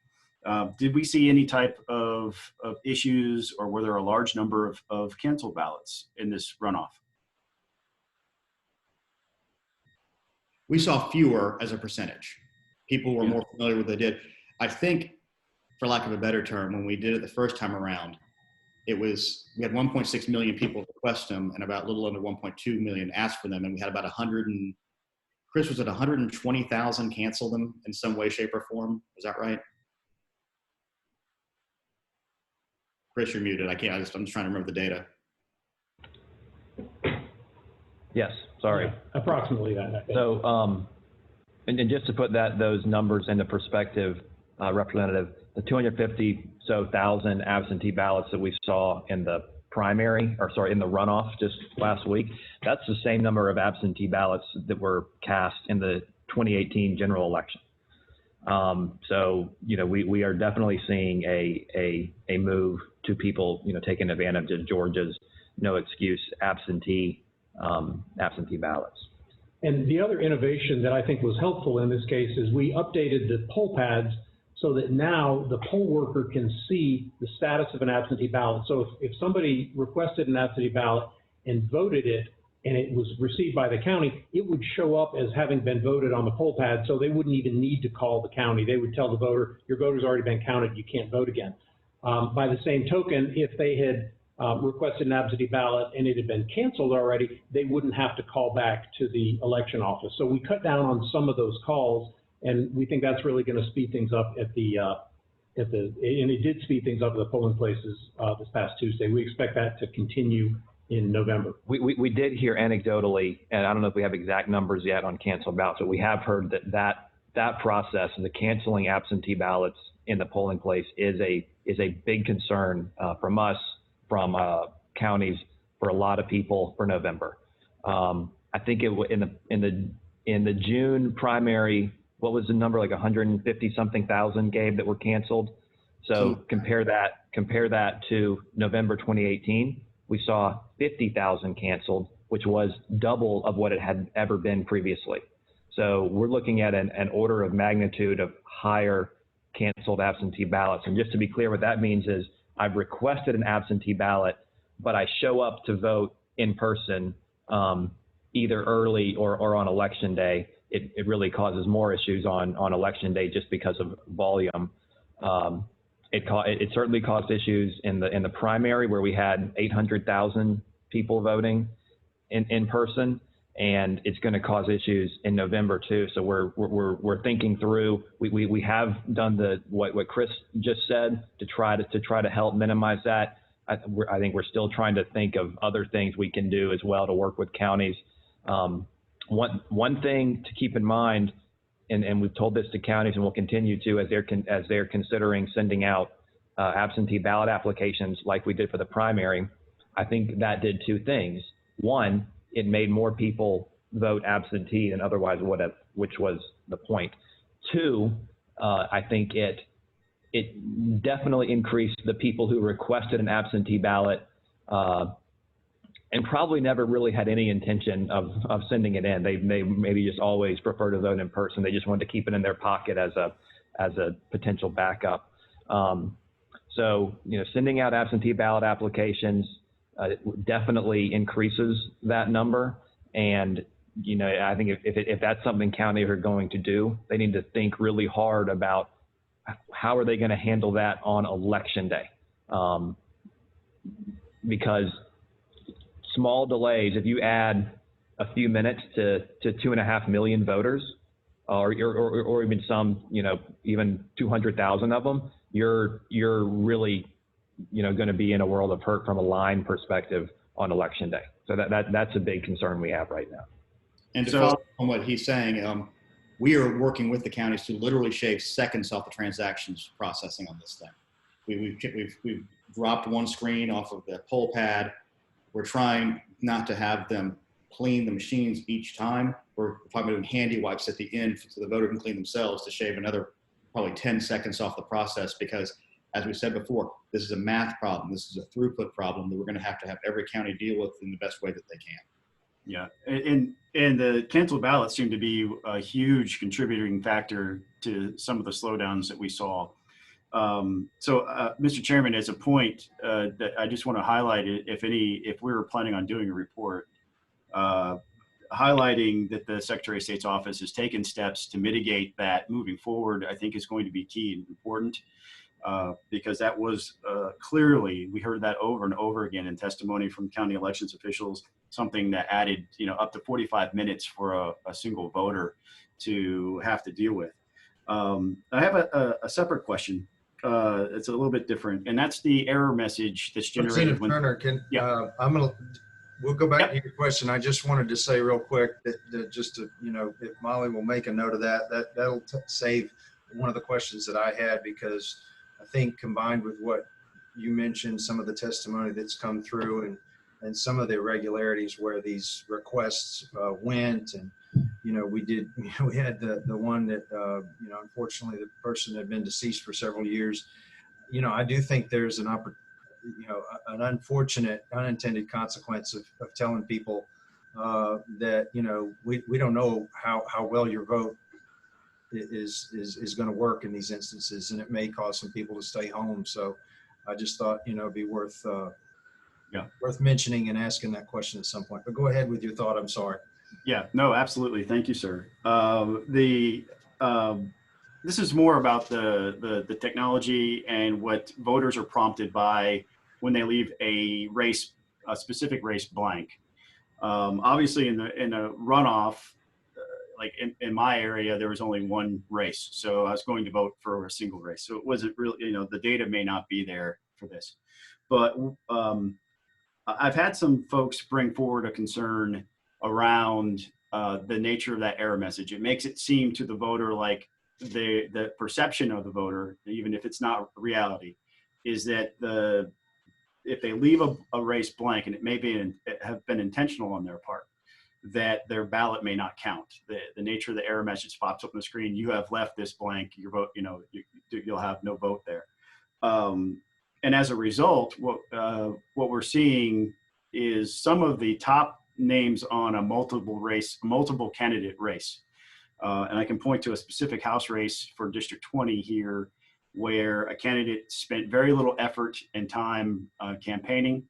Did we see any type of issues, or were there a large number of canceled ballots in this runoff? We saw fewer as a percentage. People were more familiar with what they did. I think, for lack of a better term, when we did it the first time around, we had 1.6 million people request them and about a little under 1.2 million ask for them. And we had about Chris, was it 120,000 cancel them in some way, shape, or form? Is that right? Chris, you're muted. I'm just trying to remember the data. Yes, sorry. Yeah, approximately that. So, and just to put those numbers into perspective, Representative, the 250,000 absentee ballots that we saw in the in the runoff just last week, that's the same number of absentee ballots that were cast in the 2018 general election. So, we are definitely seeing a move to people, taking advantage of Georgia's no excuse absentee ballots. And the other innovation that I think was helpful in this case is we updated the poll pads so that now the poll worker can see the status of an absentee ballot. So if somebody requested an absentee ballot and voted it and it was received by the county, it would show up as having been voted on the poll pad, so they wouldn't even need to call the county. They would tell the voter, your voter's already been counted, you can't vote again. By the same token, if they had requested an absentee ballot and it had been canceled already, they wouldn't have to call back to the election office. So we cut down on some of those calls, and we think that's really going to speed things up and it did speed things up at the polling places this past Tuesday. We expect that to continue in November. We did hear anecdotally, and I don't know if we have exact numbers yet on canceled ballots, but we have heard that process, the canceling absentee ballots in the polling place, is a big concern from us, from counties, for a lot of people for November. I think in the June primary, what was the number, like 150 something thousand, Gabe, that were canceled? So compare that to November 2018, we saw 50,000 canceled, which was double of what it had ever been previously. So we're looking at an order of magnitude of higher canceled absentee ballots. And just to be clear, what that means is I've requested an absentee ballot, but I show up to vote in person, either early or on election day. It really causes more issues on election day just because of volume. It certainly caused issues in the primary, where we had 800,000 people voting in person, and it's going to cause issues in November too. So we're thinking through. We have done what Chris just said to try to help minimize that. I think we're still trying to think of other things we can do as well to work with counties. One thing to keep in mind, and we've told this to counties and we'll continue to, as they're considering sending out absentee ballot applications like we did for the primary, I think that did two things. One, it made more people vote absentee than otherwise would have, which was the point. Two, I think it definitely increased the people who requested an absentee ballot and probably never really had any intention of sending it in. They maybe just always prefer to vote in person. They just wanted to keep it in their pocket as a potential backup. So, sending out absentee ballot applications definitely increases that number. And, I think if that's something counties are going to do, they need to think really hard about how are they going to handle that on election day. Because small delays, if you add a few minutes to 2.5 million voters, or even some, even 200,000 of them, you're really, going to be in a world of hurt from a line perspective on election day. So that's a big concern we have right now. And to follow on what he's saying, we are working with the counties to literally shave seconds off the transactions processing on this thing. We've dropped one screen off of the poll pad. We're trying not to have them clean the machines each time. We're probably doing handy wipes at the end so the voter can clean themselves, to shave another probably 10 seconds off the process, because as we said before, this is a math problem. This is a throughput problem that we're going to have every county deal with in the best way that they can. Yeah, and the canceled ballots seem to be a huge contributing factor to some of the slowdowns that we saw. Mr. Chairman, as a point that I just want to highlight it, if we were planning on doing a report, highlighting that the Secretary of State's office has taken steps to mitigate that moving forward, I think is going to be key and important. because that was clearly, we heard that over and over again in testimony from county elections officials, something that added, up to 45 minutes for a single voter to have to deal with. I have a separate question. It's a little bit different, and that's the error message that's generated when. Turner, we'll go back to your question. I just wanted to say real quick that just to, if Molly will make a note of that'll save one of the questions that I had, because I think combined with what you mentioned, some of the testimony that's come through and some of the irregularities where these requests went, and we had the one that unfortunately the person had been deceased for several years. I do think there's an unfortunate unintended consequence of telling people that we don't know how well your vote is going to work in these instances, and it may cause some people to stay home. So I just thought it'd be worth mentioning and asking that question at some point. But go ahead with your thought. I'm sorry. Yeah, no, absolutely. Thank you, sir. This is more about the technology and what voters are prompted by when they leave a specific race blank. Obviously, in a runoff, like in my area, there was only one race, so I was going to vote for a single race. So it wasn't really, the data may not be there for this, but I've had some folks bring forward a concern around the nature of that error message. It makes it seem to the voter like the perception of the voter, even if it's not reality, is that if they leave a race blank, and it may have been intentional on their part, that their ballot may not count. The nature of the error message pops up on the screen. You have left this blank. Your vote, you'll have no vote there. And as a result, what we're seeing is some of the top names on a multiple candidate race. And I can point to a specific House race for District 20 here, where a candidate spent very little effort and time campaigning.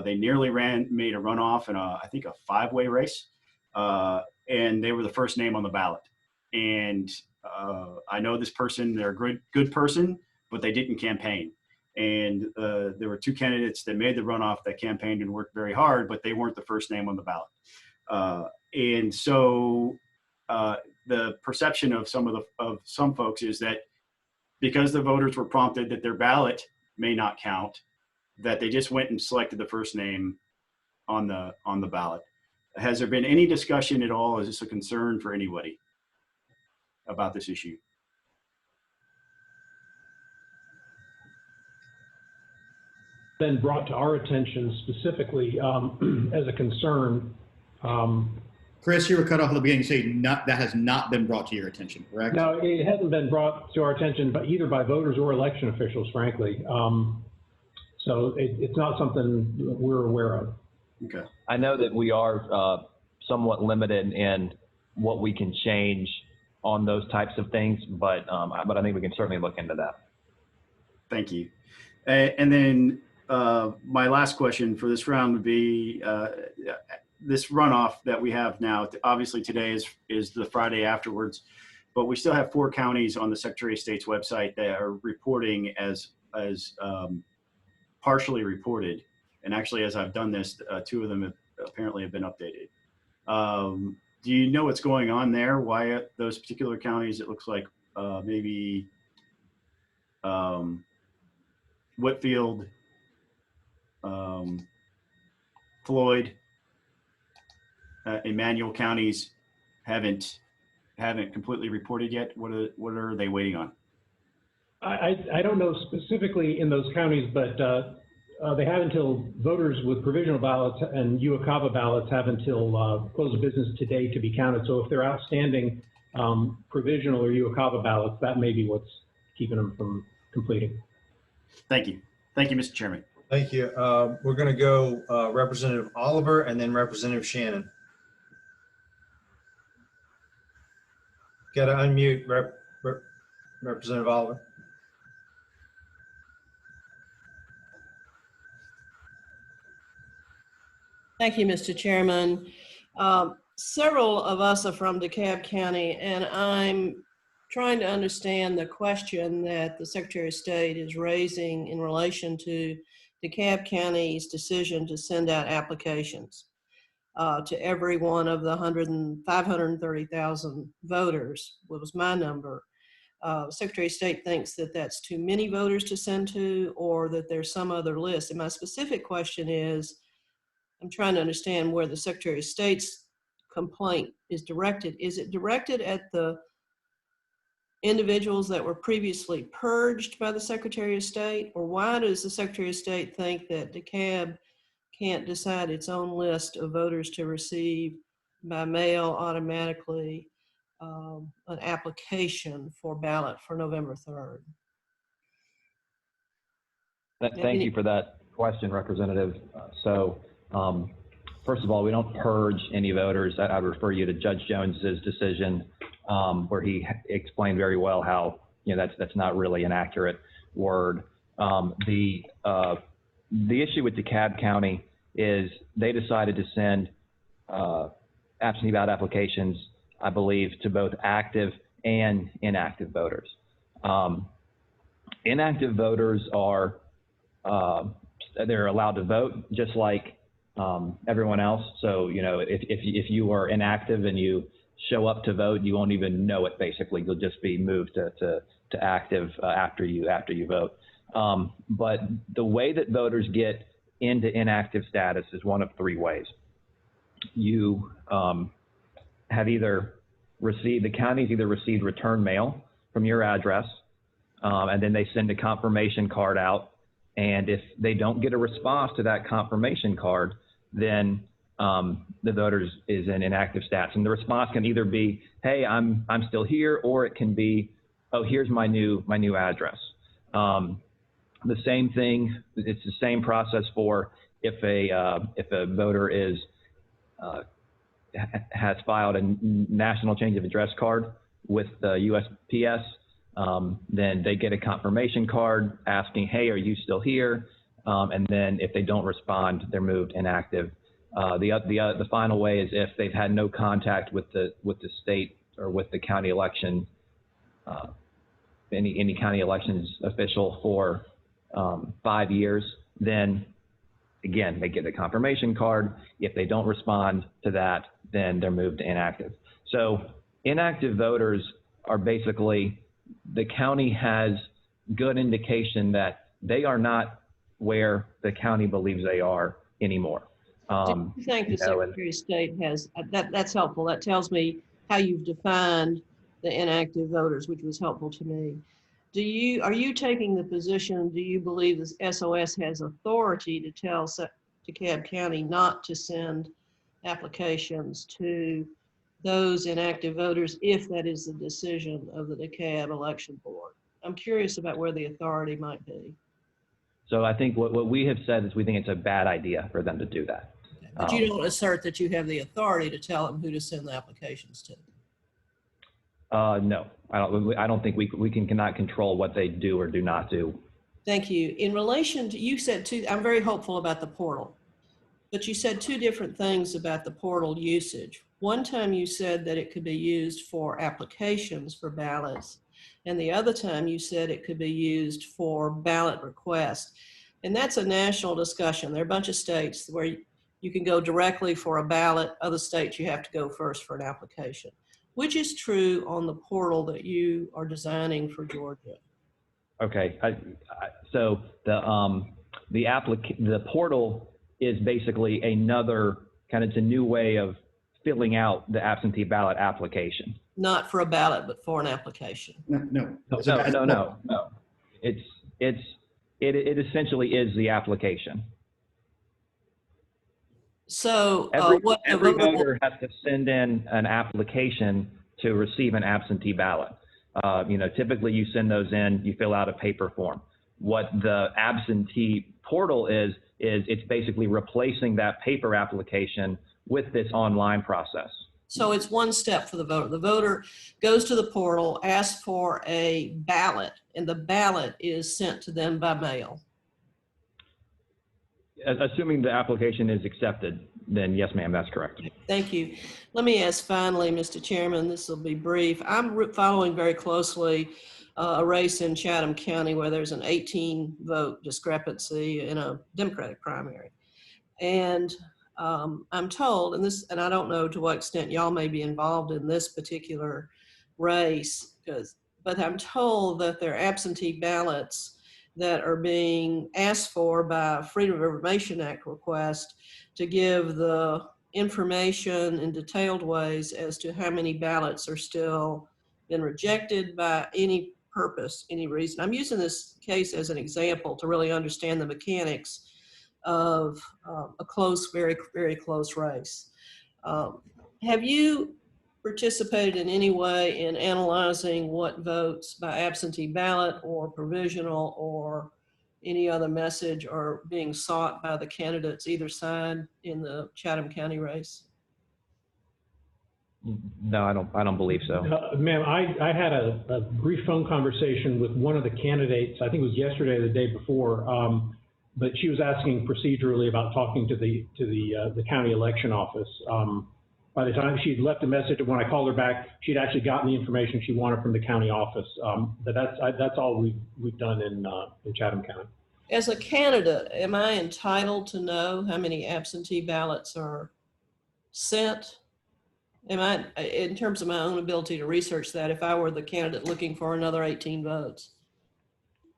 They nearly made a runoff in I think a 5-way race, and they were the first name on the ballot. And I know this person; they're a good person, but they didn't campaign. And there were 2 candidates that made the runoff that campaigned and worked very hard, but they weren't the first name on the ballot. And so the perception of some folks is that because the voters were prompted that their ballot may not count, that they just went and selected the first name on the ballot. Has there been any discussion at all? Is this a concern for anybody about this issue? Been brought to our attention specifically as a concern. Chris, you were cut off at the beginning saying that has not been brought to your attention, correct? No, it hasn't been brought to our attention, but either by voters or election officials, frankly. So it's not something we're aware of. Okay. I know that we are somewhat limited in what we can change on those types of things, but I think we can certainly look into that. Thank you. And then my last question for this round would be this runoff that we have now. Obviously today is the Friday afterwards, but we still have 4 counties on the Secretary of State's website that are reporting as partially reported. And actually, as I've done this, 2 of them apparently have been updated. Do you know what's going on there? Why at those particular counties? It looks like maybe Whitfield, Floyd, Emmanuel counties haven't completely reported yet. What are they waiting on? I don't know specifically in those counties, but they have until voters with provisional ballots and UOCAVA ballots have until close of business today to be counted. So if they're outstanding provisional or UOCAVA ballots, that may be what's keeping them from completing. Thank you. Thank you, Mr. Chairman. Thank you. We're going to go Representative Oliver and then Representative Shannon. Got to unmute Representative Oliver. Thank you, Mr. Chairman. Several of us are from DeKalb County, and I'm trying to understand the question that the Secretary of State is raising in relation to DeKalb County's decision to send out applications to every one of the 530,000 voters, what was my number. Secretary of State thinks that that's too many voters to send to, or that there's some other list. And my specific question is, I'm trying to understand where the Secretary of State's complaint is directed. Is it directed at the individuals that were previously purged by the Secretary of State? Or why does the Secretary of State think that DeKalb can't decide its own list of voters to receive by mail automatically an application for ballot for November 3rd? Thank you for that question, Representative. First of all, we don't purge any voters. I would refer you to Judge Jones's decision, where he explained very well how, you know, that's not really an accurate word. The issue with DeKalb County is they decided to send absentee ballot applications, I believe, to both active and inactive voters. Inactive voters are they're allowed to vote just like everyone else. So, you know, if you are inactive and you show up to vote, you won't even know it. Basically, you'll just be moved to active after you vote. But the way that voters get into inactive status is one of three ways. You have either received, the county's either received return mail from your address, and then they send a confirmation card out. And if they don't get a response to that confirmation card, then the voter is in inactive status. And the response can either be, "Hey, I'm still here," or it can be, "Oh, here's my new address." The same thing. It's the same process for if a voter has filed a national change of address card with the USPS. Then they get a confirmation card asking, "Hey, are you still here?" And then if they don't respond, they're moved inactive. The final way is if they've had no contact with the state or with the county election, any county elections official for 5 years, then again, they get a confirmation card. If they don't respond to that, then they're moved to inactive. So inactive voters are basically, the county has good indication that they are not where the county believes they are anymore. Do you think the Secretary of State has, that's helpful. That tells me how you've defined the inactive voters, which was helpful to me. Are you taking the position, do you believe this SOS has authority to tell DeKalb County not to send applications to those inactive voters if that is the decision of the DeKalb Election Board? I'm curious about where the authority might be. So I think what we have said is we think it's a bad idea for them to do that. Okay. But you don't assert that you have the authority to tell them who to send the applications to? No, I don't think we cannot control what they do or do not do. Thank you. In relation to, you said I'm very hopeful about the portal, but you said two different things about the portal usage. One time you said that it could be used for applications for ballots, and the other time you said it could be used for ballot requests. And that's a national discussion. There are a bunch of states where you can go directly for a ballot. Other states you have to go first for an application. Which is true on the portal that you are designing for Georgia? Okay, so the portal is basically another it's a new way of filling out the absentee ballot application. Not for a ballot, but for an application. No. It essentially is the application. So every voter has to send in an application to receive an absentee ballot. Typically you send those in, you fill out a paper form. What the absentee portal is it's basically replacing that paper application with this online process. So it's one step for the voter. The voter goes to the portal, asks for a ballot, and the ballot is sent to them by mail. Assuming the application is accepted, then yes, ma'am, that's correct. Thank you. Let me ask finally, Mr. Chairman, this will be brief. I'm following very closely a race in Chatham County where there's an 18 vote discrepancy in a Democratic primary. And I'm told, and I don't know to what extent y'all may be involved in this particular race, but I'm told that there are absentee ballots that are being asked for by Freedom of Information Act request to give the information in detailed ways as to how many ballots are still been rejected by any purpose, any reason. I'm using this case as an example to really understand the mechanics of a close, very, very close race. Have you participated in any way in analyzing what votes by absentee ballot or provisional or any other message are being sought by the candidates either side in the Chatham County race? No, I don't believe so. Ma'am, I had a brief phone conversation with one of the candidates, I think it was yesterday or the day before, but she was asking procedurally about talking to the county election office. By the time she'd left a message, when I called her back, she'd actually gotten the information she wanted from the county office. But that's all we've done in Chatham County. As a candidate, am I entitled to know how many absentee ballots are sent? Am I, in terms of my own ability to research that, if I were the candidate looking for another 18 votes?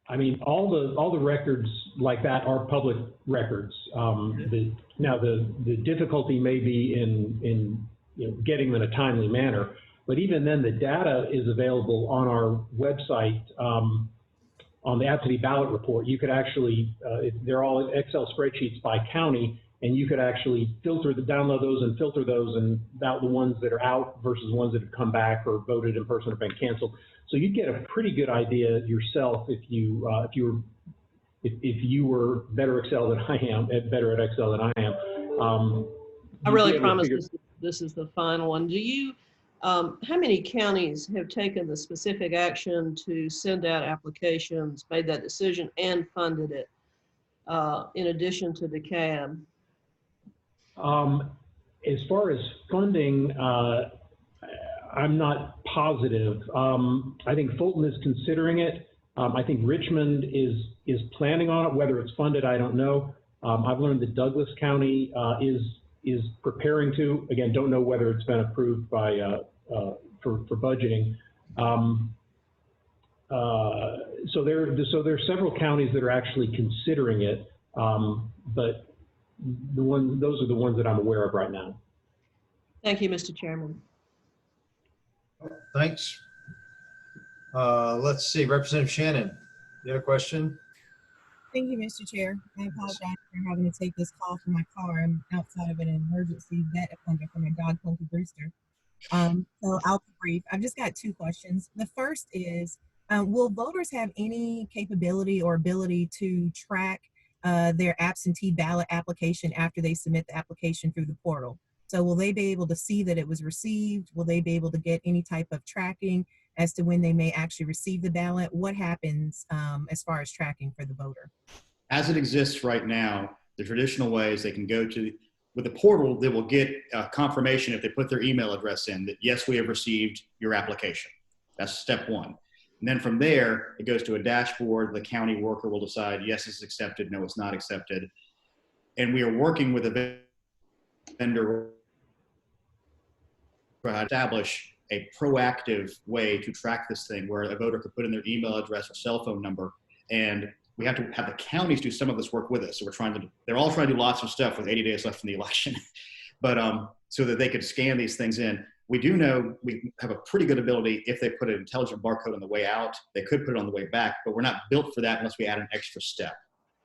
I mean, all the records like that are public records. Now the difficulty may be in getting them in a timely manner, but even then the data is available on our website on the absentee ballot report. You could actually, they're all Excel spreadsheets by county, and you could actually download those and filter those and about the ones that are out versus the ones that have come back or voted in person or been canceled. So you'd get a pretty good idea yourself if you were better Excel than I am, better at Excel than I am. I really promise this is the final one. Do you, how many counties have taken the specific action to send out applications, made that decision, and funded it in addition to Decay? As far as funding, I'm not positive. I think Fulton is considering it. I think Richmond is planning on it. Whether it's funded, I don't know. I've learned that Douglas County is preparing to. Again, don't know whether it's been approved by for budgeting. So there's several counties that are actually considering it, but those are the ones that I'm aware of right now. Thank you, Mr. Chairman. Thanks. Let's see, Representative Shannon, you have a question? Thank you, Mr. Chair. I apologize for having to take this call from my car. I'm outside of an emergency vet appointment for my dog, Punky Brewster. So I'll be brief. I've just got two questions. The first is, will voters have any capability or ability to track their absentee ballot application after they submit the application through the portal? So will they be able to see that it was received? Will they be able to get any type of tracking as to when they may actually receive the ballot? What happens as far as tracking for the voter? As it exists right now, the traditional way is they can go to, with the portal, they will get confirmation if they put their email address in that, yes, we have received your application. That's step one. And then from there, it goes to a dashboard. The county worker will decide, yes, it's accepted, no, it's not accepted. And we are working with a vendor to establish a proactive way to track this thing where a voter could put in their email address or cell phone number. And we have to have the counties do some of this work with us. So they're all trying to do lots of stuff with 80 days left in the election, but so that they could scan these things in. We do know we have a pretty good ability if they put an intelligent barcode on the way out, they could put it on the way back, but we're not built for that unless we add an extra step.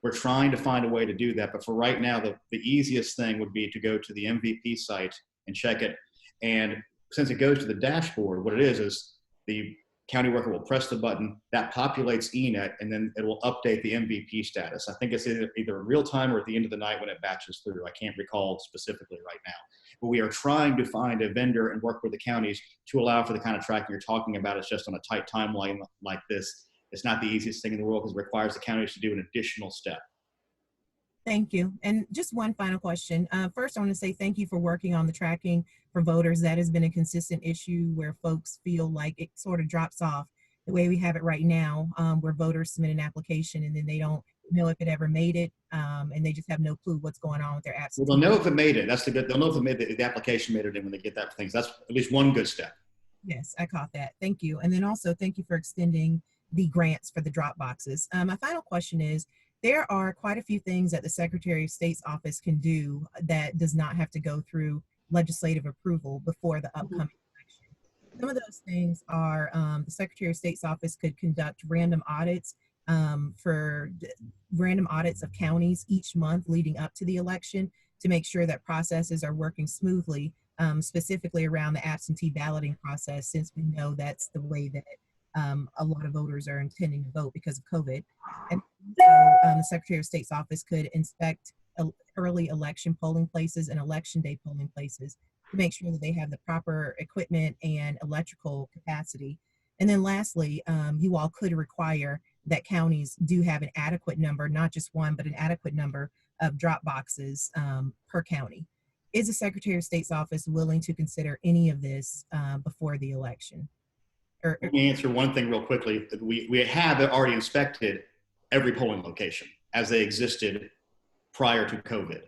We're trying to find a way to do that. But for right now, the easiest thing would be to go to the MVP site and check it. And since it goes to the dashboard, what it is the county worker will press the button, that populates ENET, and then it will update the MVP status. I think it's either in real time or at the end of the night when it batches through. I can't recall specifically right now. But we are trying to find a vendor and work with the counties to allow for the kind of tracking you're talking about. It's just on a tight timeline like this. It's not the easiest thing in the world because it requires the counties to do an additional step. Thank you. And just one final question. First, I want to say thank you for working on the tracking for voters. That has been a consistent issue where folks feel like it sort of drops off the way we have it right now, where voters submit an application and then they don't know if it ever made it, and they just have no clue what's going on with their absentee. Well, they'll know if it made it. That's the good. They'll know if it made the application made it in when they get that things. That's at least one good step. Yes, I caught that. Thank you. And then also thank you for extending the grants for the drop boxes. My final question is, there are quite a few things that the Secretary of State's office can do that does not have to go through legislative approval before the upcoming election. Some of those things are the Secretary of State's office could conduct random audits of counties each month leading up to the election to make sure that processes are working smoothly, specifically around the absentee balloting process, since we know that's the way that a lot of voters are intending to vote because of COVID. And so the Secretary of State's office could inspect early election polling places and election day polling places to make sure that they have the proper equipment and electrical capacity. And then lastly, you all could require that counties do have an adequate number, not just one, but an adequate number of drop boxes per county. Is the Secretary of State's office willing to consider any of this before the election? Let me answer one thing real quickly. We have already inspected every polling location as they existed prior to COVID.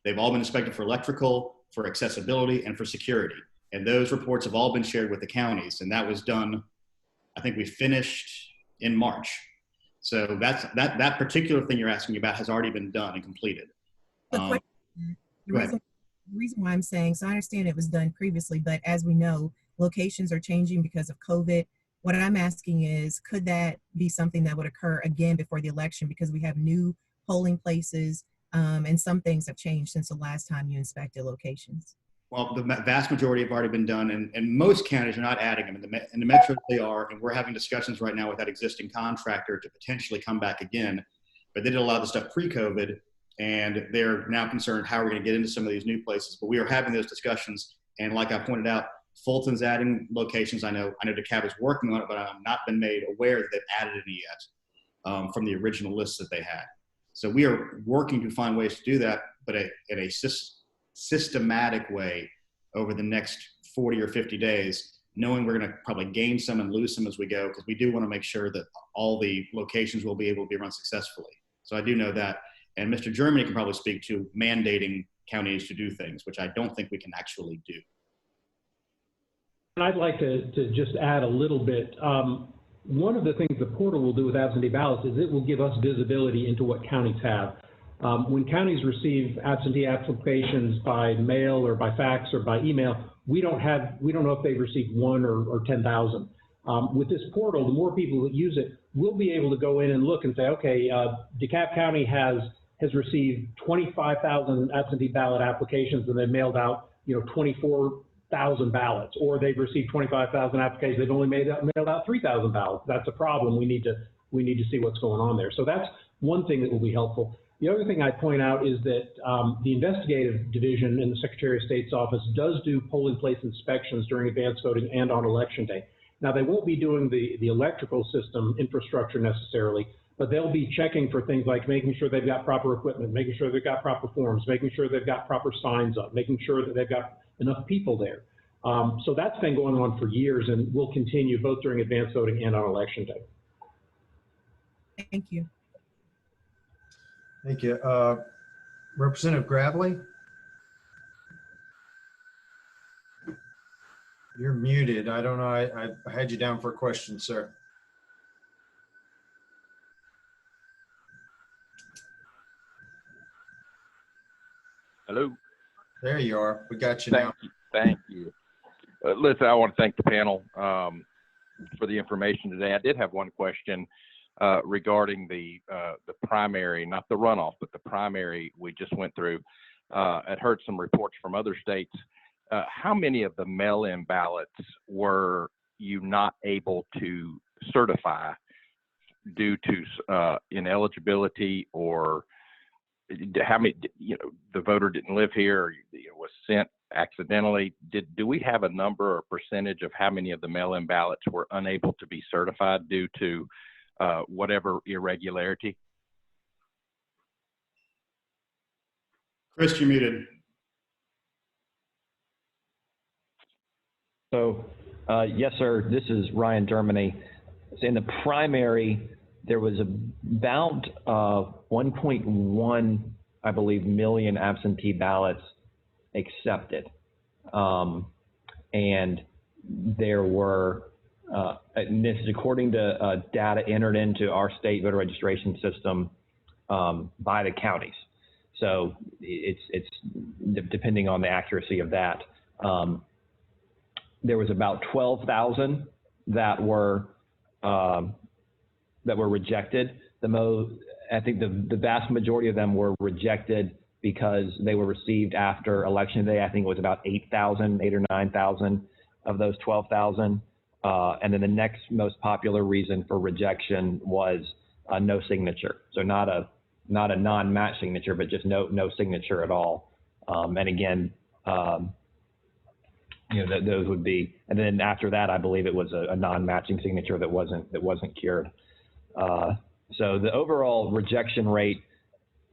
They've all been inspected for electrical, for accessibility, and for security. And those reports have all been shared with the counties. And that was done, I think we finished in March. So that particular thing you're asking about has already been done and completed. The reason why I'm saying, so I understand it was done previously, but as we know, locations are changing because of COVID. What I'm asking is, could that be something that would occur again before the election, because we have new polling places and some things have changed since the last time you inspected locations? Well, the vast majority have already been done, and most counties are not adding them. In the metro, they are, and we're having discussions right now with that existing contractor to potentially come back again. But they did a lot of the stuff pre-COVID, and they're now concerned how we're going to get into some of these new places. But we are having those discussions, and like I pointed out, Fulton's adding locations. I know Decay is working on it, but I've not been made aware that they've added any yet from the original list that they had. So we are working to find ways to do that, but in a systematic way over the next 40 or 50 days, knowing we're going to probably gain some and lose some as we go, because we do want to make sure that all the locations will be able to be run successfully. So I do know that. And Mr. Germany can probably speak to mandating counties to do things, which I don't think we can actually do. And I'd like to just add a little bit. One of the things the portal will do with absentee ballots is it will give us visibility into what counties have. When counties receive absentee applications by mail or by fax or by email, we don't know if they've received 1 or 10,000. With this portal, the more people that use it, we'll be able to go in and look and say, okay, DeKalb County has received 25,000 absentee ballot applications, and they've mailed out 24,000 ballots, or they've received 25,000 applications, they've only mailed out 3,000 ballots. That's a problem. We need to see what's going on there. So that's one thing that will be helpful. The other thing I'd point out is that the investigative division in the Secretary of State's office does do polling place inspections during advanced voting and on election day. Now, they won't be doing the electrical system infrastructure necessarily, but they'll be checking for things like making sure they've got proper equipment, making sure they've got proper forms, making sure they've got proper signs up, making sure that they've got enough people there. So that's been going on for years and will continue both during advanced voting and on election day. Thank you. Thank you. Representative Gravely? You're muted. I don't know. I had you down for a question, sir. Hello. There you are. We got you now. Thank you. Listen, I want to thank the panel for the information today. I did have one question regarding the primary, not the runoff, but the primary we just went through. I'd heard some reports from other states. How many of the mail-in ballots were you not able to certify due to ineligibility, or how many, the voter didn't live here or was sent accidentally? Do we have a number or percentage of how many of the mail-in ballots were unable to be certified due to whatever irregularity? Chris, you're muted. So, yes, sir, this is Ryan Germany. So in the primary, there was about 1.1, I believe, million absentee ballots accepted. And there were, and this is according to data entered into our state voter registration system by the counties. So it's depending on the accuracy of that. There was about 12,000 that were rejected. I think the vast majority of them were rejected because they were received after Election Day. I think it was about 8,000, 8 or 9,000 of those 12,000. And then the next most popular reason for rejection was no signature. So not a non-match signature, but just no signature at all. And again, those would be, and then after that, I believe it was a non-matching signature that wasn't cured. So the overall rejection rate,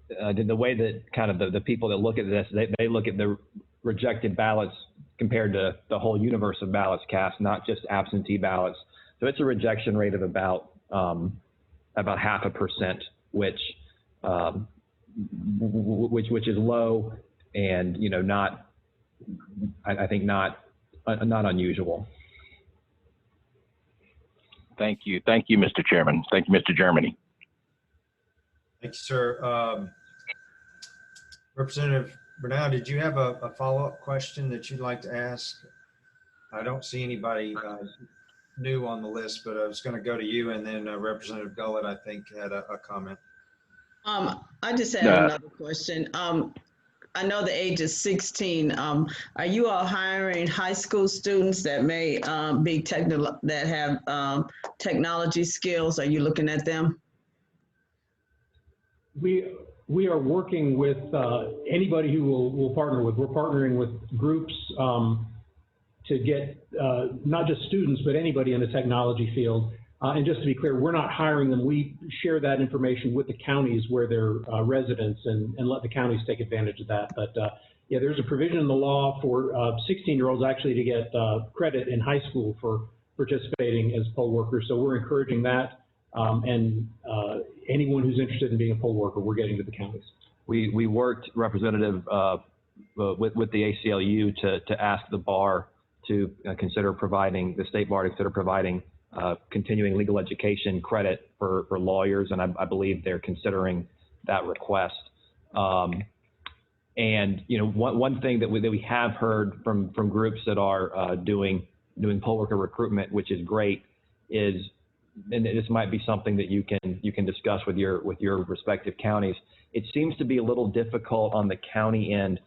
the way that kind of the people that look at this, they look at the rejected ballots compared to the whole universe of ballots cast, not just absentee ballots. So it's a rejection rate of about 0.5%, which is low and not, I think not unusual. Thank you, Mr. Chairman. Thank you, Mr. Germany. Thank you, sir. Representative Bernal, did you have a follow-up question that you'd like to ask? I don't see anybody new on the list, but I was going to go to you, and then Representative Gullett, I think, had a comment. I just had another question. I know the age is 16. Are you all hiring high school students that may be that have technology skills? Are you looking at them? We are working with anybody who we'll partner with. We're partnering with groups to get not just students, but anybody in the technology field. And just to be clear, we're not hiring them. We share that information with the counties where they're residents and let the counties take advantage of that. But yeah, there's a provision in the law for 16-year-olds actually to get credit in high school for participating as poll workers. So we're encouraging that. And anyone who's interested in being a poll worker, we're getting to the counties. We worked, Representative, with the ACLU to ask the bar to consider providing, the state bar to consider providing continuing legal education credit for lawyers, and I believe they're considering that request. And one thing that we have heard from groups that are doing poll worker recruitment, which is great, is, and this might be something that you can discuss with your respective counties. It seems to be a little difficult on the county end.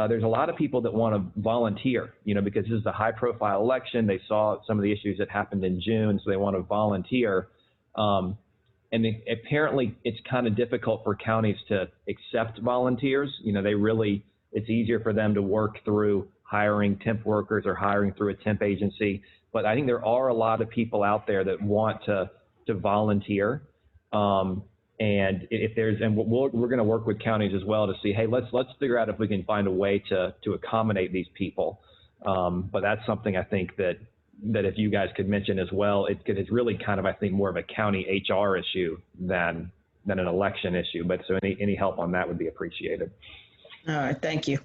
There's a lot of people that want to volunteer, because this is a high-profile election. They saw some of the issues that happened in June, so they want to volunteer. And apparently, it's kind of difficult for counties to accept volunteers. It's easier for them to work through hiring temp workers or hiring through a temp agency. But I think there are a lot of people out there that want to volunteer. And if there's, and we're going to work with counties as well to see, hey, let's figure out if we can find a way to accommodate these people. But that's something I think that if you guys could mention as well, it's really kind of, I think, more of a county HR issue than an election issue. But so any help on that would be appreciated. All right, thank you.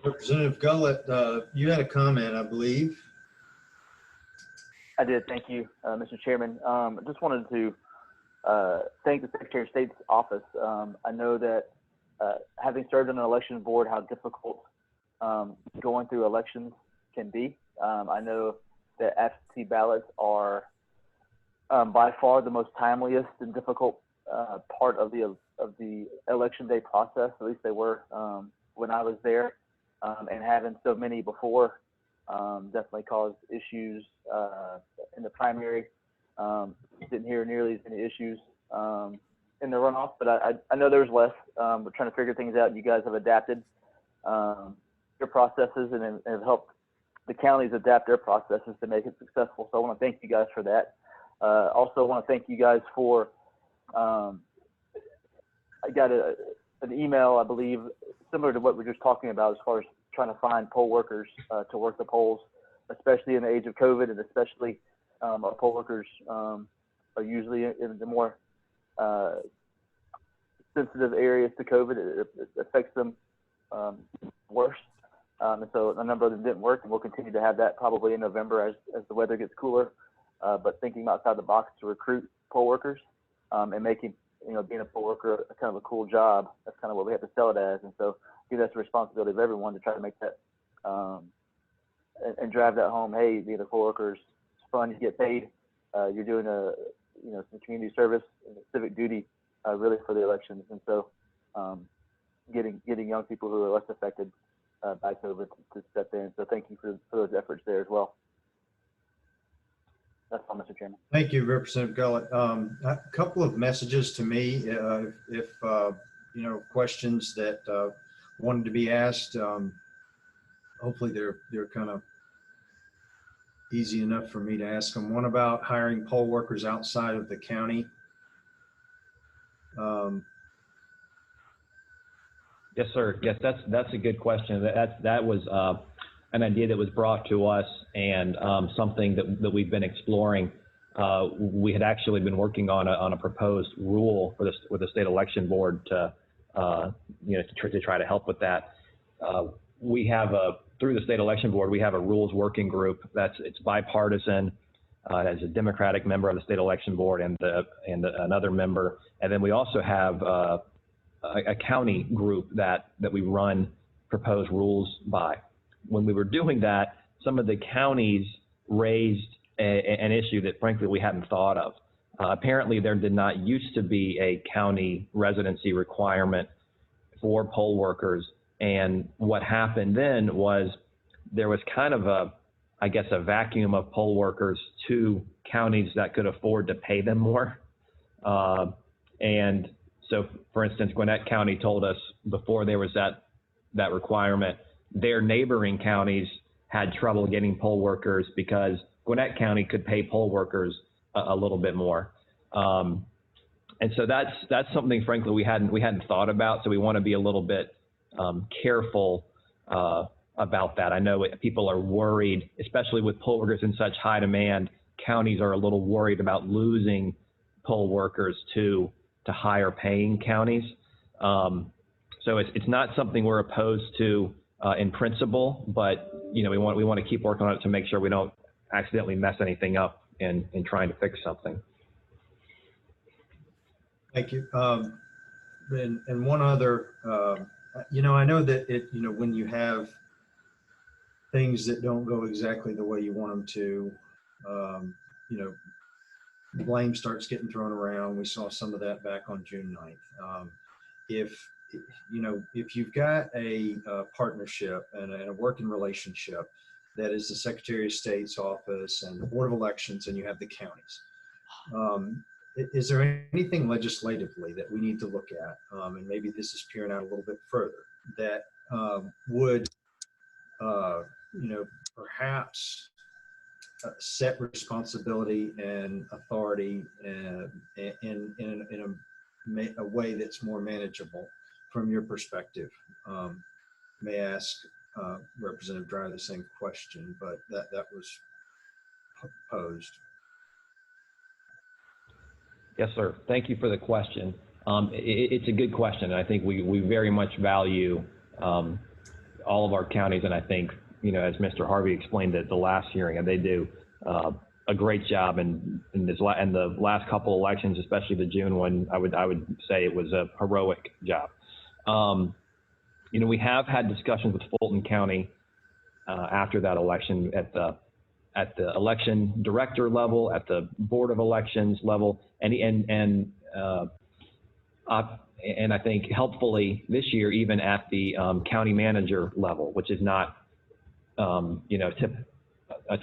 Representative Gullett, you had a comment, I believe. I did. Thank you, Mr. Chairman. I just wanted to thank the Secretary of State's office. I know that having served on an election board, how difficult going through elections can be. I know that absentee ballots are by far the most timeliest and difficult part of the election day process. At least they were when I was there, and having so many before definitely caused issues in the primary. Didn't hear nearly as many issues in the runoff, but I know there's less. We're trying to figure things out. You guys have adapted your processes and have helped the counties adapt their processes to make it successful. So I want to thank you guys for that. Also want to thank you guys for, I got a an email, I believe, similar to what we're just talking about as far as trying to find poll workers to work the polls, especially in the age of COVID, and especially our poll workers are usually in the more sensitive areas to COVID. It affects them worse. And so a number of them didn't work, and we'll continue to have that probably in November as the weather gets cooler. But thinking outside the box to recruit poll workers and making, being a poll worker kind of a cool job. That's kind of what we have to sell it as. And so I think that's the responsibility of everyone to try to make that and drive that home. Hey, being a poll worker is fun. You get paid. You're doing some community service and civic duty really for the elections. And so getting young people who are less affected by COVID to step in. So thank you for those efforts there as well. That's all, Mr. Chairman. Thank you, Representative Gullett. A couple of messages to me, if questions that wanted to be asked. Hopefully they're kind of easy enough for me to ask them. One about hiring poll workers outside of the county. Yes, sir. Yes, that's a good question. That was an idea that was brought to us, and something that we've been exploring. We had actually been working on a proposed rule with the state election board to try to help with that. We have through the state election board, we have a rules working group it's bipartisan. As a Democratic member of the state election board and another member, and then we also have a county group that we run proposed rules by. When we were doing that, some of the counties raised an issue that frankly we hadn't thought of. Apparently there did not used to be a county residency requirement for poll workers, and what happened then was there was kind of a vacuum of poll workers to counties that could afford to pay them more. And so, for instance, Gwinnett County told us before there was that requirement, their neighboring counties had trouble getting poll workers because Gwinnett County could pay poll workers a little bit more. And so that's something, frankly, we hadn't thought about. So we want to be a little bit careful about that. I know people are worried, especially with poll workers in such high demand. Counties are a little worried about losing poll workers to higher paying counties. So it's not something we're opposed to in principle, but we want to keep working on it to make sure we don't accidentally mess anything up in trying to fix something. Thank you. And one other, I know that when you have things that don't go exactly the way you want them to, blame starts getting thrown around. We saw some of that back on June 9th. If you've got a partnership and a working relationship that is the Secretary of State's office and the Board of Elections, and you have the counties, is there anything legislatively that we need to look at, and maybe this is peering out a little bit further, that would perhaps set responsibility and authority in a way that's more manageable from your perspective? May I ask Representative Dreyer the same question, but that was posed. Yes, sir. Thank you for the question. It's a good question. I think we very much value all of our counties, and I think, as Mr. Harvey explained at the last hearing, and they do a great job in the last couple elections, especially the June one. I would say it was a heroic job. We have had discussions with Fulton County after that election at the election director level, at the Board of Elections level, and I think helpfully this year even at the county manager level, which is not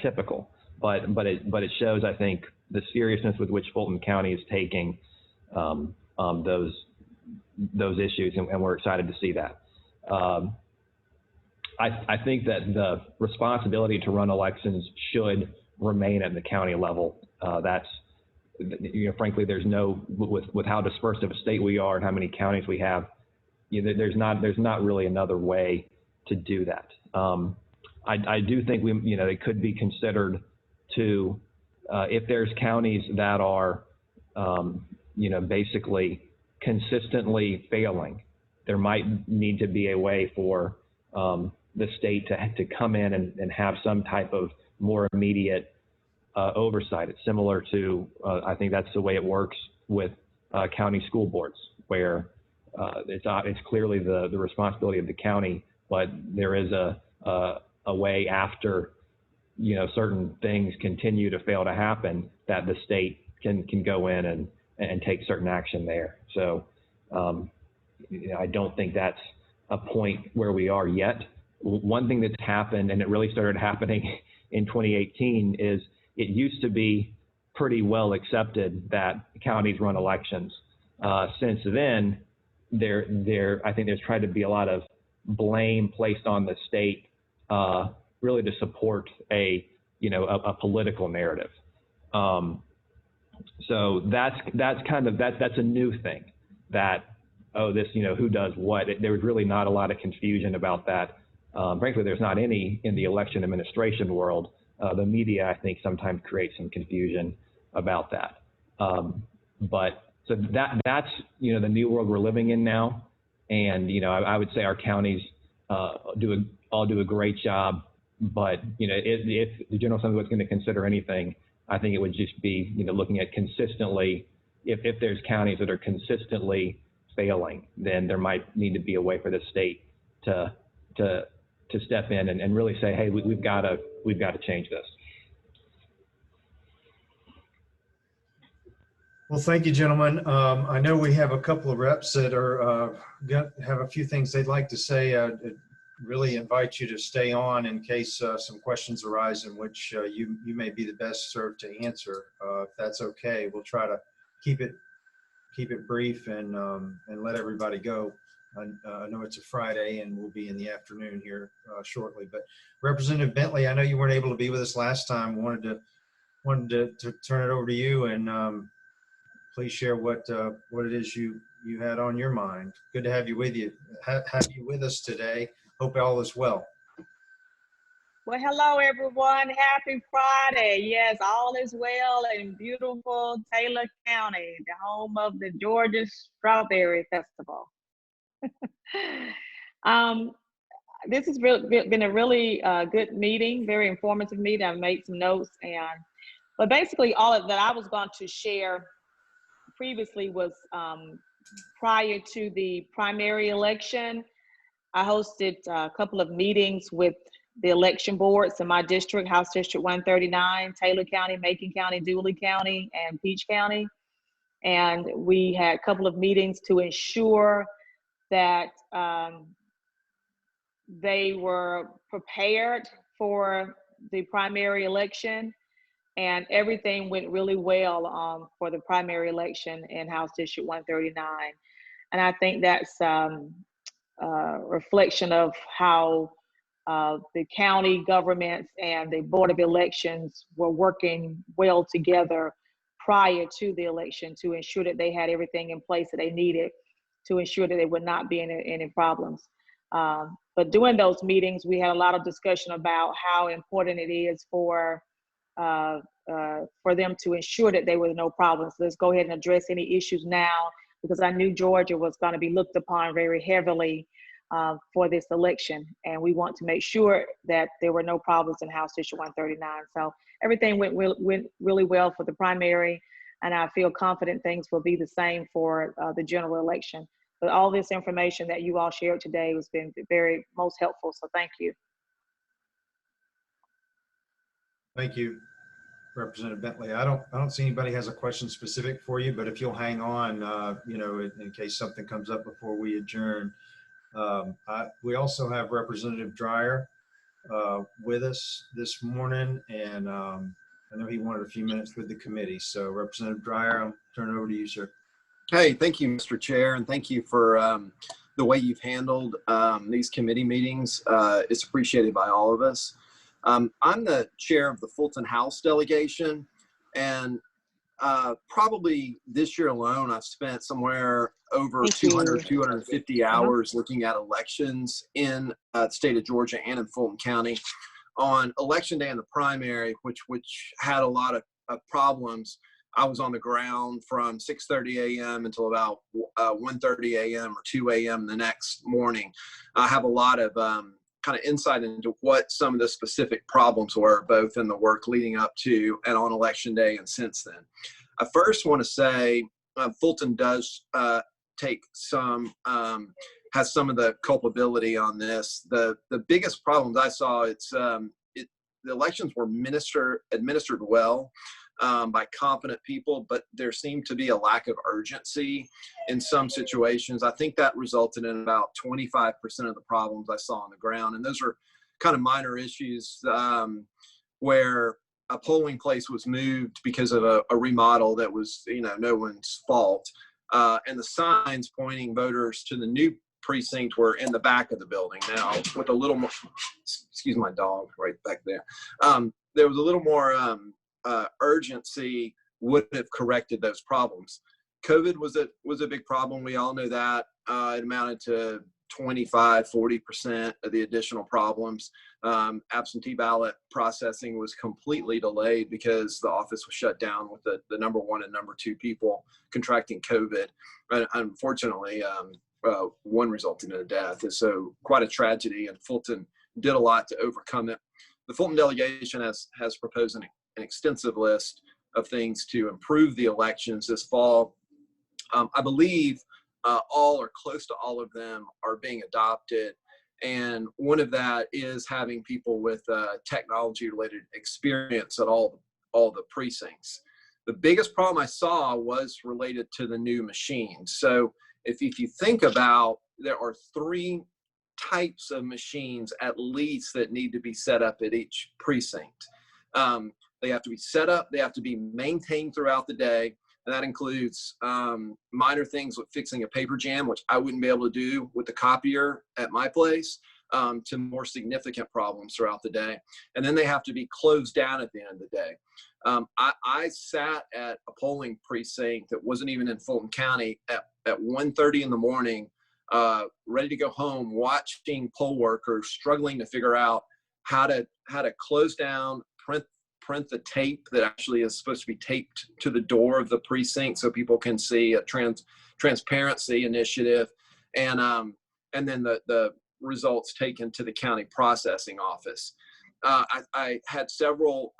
typical, but it shows, I think, the seriousness with which Fulton County is taking those issues, and we're excited to see that. I think that the responsibility to run elections should remain at the county level. Frankly, there's with how dispersed of a state we are and how many counties we have, there's not really another way to do that. I do think it could be considered to, if there's counties that are, basically consistently failing, there might need to be a way for the state to come in and have some type of more immediate oversight. It's similar to, I think that's the way it works with county school boards, where it's clearly the responsibility of the county, but there is a way after certain things continue to fail to happen that the state can go in and take certain action there. So I don't think that's a point where we are yet. One thing that's happened, and it really started happening in 2018, is it used to be pretty well accepted that counties run elections. Since then, I think there's tried to be a lot of blame placed on the state, really to support a political narrative. So that's a new thing, that, who does what. There was really not a lot of confusion about that. Frankly, there's not any in the election administration world. The media, I think, sometimes creates some confusion about that. But so that's the new world we're living in now. And I would say our counties all do a great job. But if the General Assembly was going to consider anything, I think it would just be looking at consistently. If there's counties that are consistently failing, then there might need to be a way for the state to step in and really say, hey, we've got to change this. Well, thank you, gentlemen. I know we have a couple of reps that are have a few things they'd like to say. Really invite you to stay on in case some questions arise in which you may be the best served to answer. If that's okay, we'll try to keep it brief and let everybody go. I know it's a Friday and we'll be in the afternoon here shortly. But Representative Bentley, I know you weren't able to be with us last time. Wanted to turn it over to you and please share what it is you had on your mind. Good to have you with us today. Hope all is well. Well, hello, everyone. Happy Friday. Yes, all is well in beautiful Taylor County, the home of the Georgia Strawberry Festival. This has been a really good meeting, very informative meeting. I've made some notes, but basically all of that I was going to share previously was prior to the primary election. I hosted a couple of meetings with the election boards in my district, House District 139, Taylor County, Macon County, Dooley County, and Peach County. And we had a couple of meetings to ensure that they were prepared for the primary election, and everything went really well for the primary election in House District 139. And I think that's reflection of how the county governments and the Board of Elections were working well together prior to the election to ensure that they had everything in place that they needed to ensure that there would not be any problems. But during those meetings, we had a lot of discussion about how important it is for them to ensure that there were no problems. Let's go ahead and address any issues now, because I knew Georgia was going to be looked upon very heavily for this election. And we want to make sure that there were no problems in House District 139. So everything went really well for the primary, and I feel confident things will be the same for the general election. But all this information that you all shared today has been most helpful, so thank you. Thank you, Representative Bentley. I don't see anybody has a question specific for you, but if you'll hang on, in case something comes up before we adjourn. We also have Representative Dreyer with us this morning, and I know he wanted a few minutes with the committee. So Representative Dreyer, I'll turn it over to you, sir. Hey, thank you, Mr. Chair, and thank you for the way you've handled these committee meetings. It's appreciated by all of us. I'm the chair of the Fulton House delegation, and probably this year alone, I've spent somewhere over Thank you. 200, 250 hours looking at elections in the state of Georgia and in Fulton County. On election day in the primary, which had a lot of problems, I was on the ground from 6:30 a.m. until about 1:30 a.m. or 2 a.m. the next morning. I have a lot of kind of insight into what some of the specific problems were, both in the work leading up to and on election day and since then. I first want to say Fulton does take some, has some of the culpability on this. The biggest problems I saw, the elections were administered well by competent people, but there seemed to be a lack of urgency in some situations. I think that resulted in about 25% of the problems I saw on the ground. And those are kind of minor issues where a polling place was moved because of a remodel that was, no one's fault. And the signs pointing voters to the new precinct were in the back of the building. Now, with a little more, excuse my dog right back there. There was a little more urgency would have corrected those problems. COVID was a big problem. We all know that. It amounted to 25-40% of the additional problems. Absentee ballot processing was completely delayed because the office was shut down with the number 1 and number 2 people contracting COVID. And unfortunately, one resulted in a death. And so quite a tragedy, and Fulton did a lot to overcome it. The Fulton delegation has proposed an extensive list of things to improve the elections this fall. I believe all or close to all of them are being adopted. And one of that is having people with technology related experience at all the precincts. The biggest problem I saw was related to the new machines. So if you think about, there are 3 types of machines at least that need to be set up at each precinct. They have to be set up, they have to be maintained throughout the day. And that includes minor things like fixing a paper jam, which I wouldn't be able to do with the copier at my place, to more significant problems throughout the day. And then they have to be closed down at the end of the day. I sat at a polling precinct that wasn't even in Fulton County at 1:30 in the morning, ready to go home, watching poll workers struggling to figure out how to close down, print the tape that actually is supposed to be taped to the door of the precinct so people can see a transparency initiative, and then the results taken to the county processing office. I had several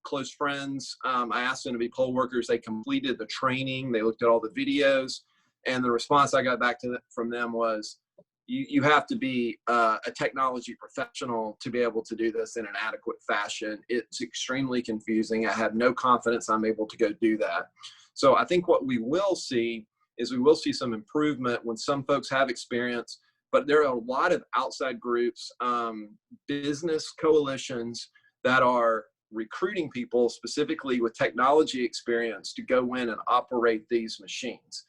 close friends. I asked them to be poll workers. They completed the training. They looked at all the videos, and the response I got back from them was, you have to be a technology professional to be able to do this in an adequate fashion. It's extremely confusing. I have no confidence I'm able to go do that. So I think what we will see is some improvement when some folks have experience, but there are a lot of outside groups, business coalitions that are recruiting people specifically with technology experience to go in and operate these machines.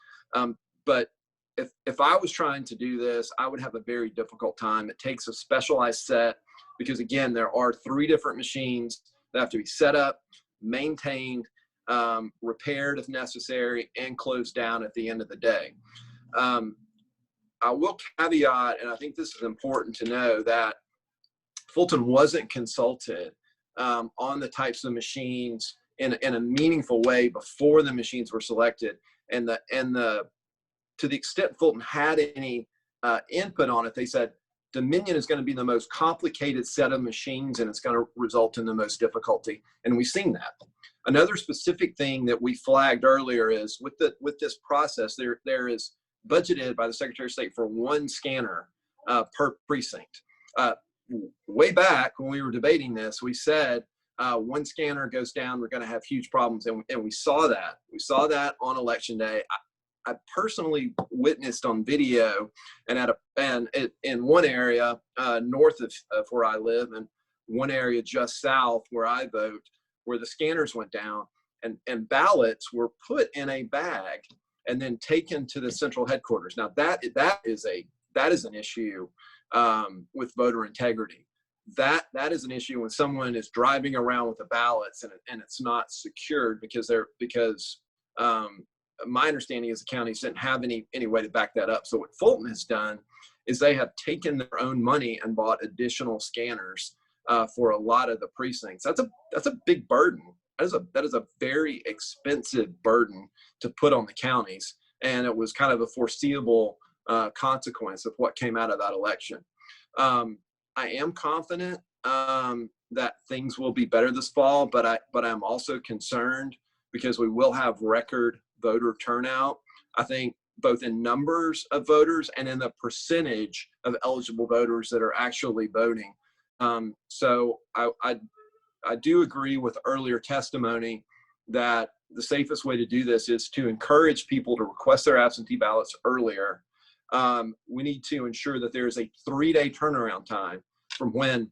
But if I was trying to do this, I would have a very difficult time. It takes a specialized set because, again, there are 3 different machines that have to be set up, maintained, repaired if necessary, and closed down at the end of the day. I will caveat, and I think this is important to know, that Fulton wasn't consulted on the types of machines in a meaningful way before the machines were selected, and to the extent Fulton had any input on it, they said Dominion is going to be the most complicated set of machines, and it's going to result in the most difficulty. And we've seen that. Another specific thing that we flagged earlier is with this process, there is budgeted by the Secretary of State for 1 scanner per precinct. Way back when we were debating this, we said 1 scanner goes down, we're going to have huge problems, and we saw that. We saw that on election day. I personally witnessed on video, and in one area north of where I live, and one area just south where I vote, where the scanners went down, and ballots were put in a bag and then taken to the central headquarters. Now that is an issue with voter integrity. that is an issue when someone is driving around with the ballots and it's not secured because my understanding is the counties didn't have any way to back that up. So what Fulton has done is they have taken their own money and bought additional scanners for a lot of the precincts. That's a big burden. That is a very expensive burden to put on the counties, and it was kind of a foreseeable consequence of what came out of that election. I am confident that things will be better this fall, but I'm also concerned because we will have record voter turnout. I think both in numbers of voters and in the percentage of eligible voters that are actually voting. So I do agree with earlier testimony that the safest way to do this is to encourage people to request their absentee ballots earlier. We need to ensure that there is a 3-day turnaround time from when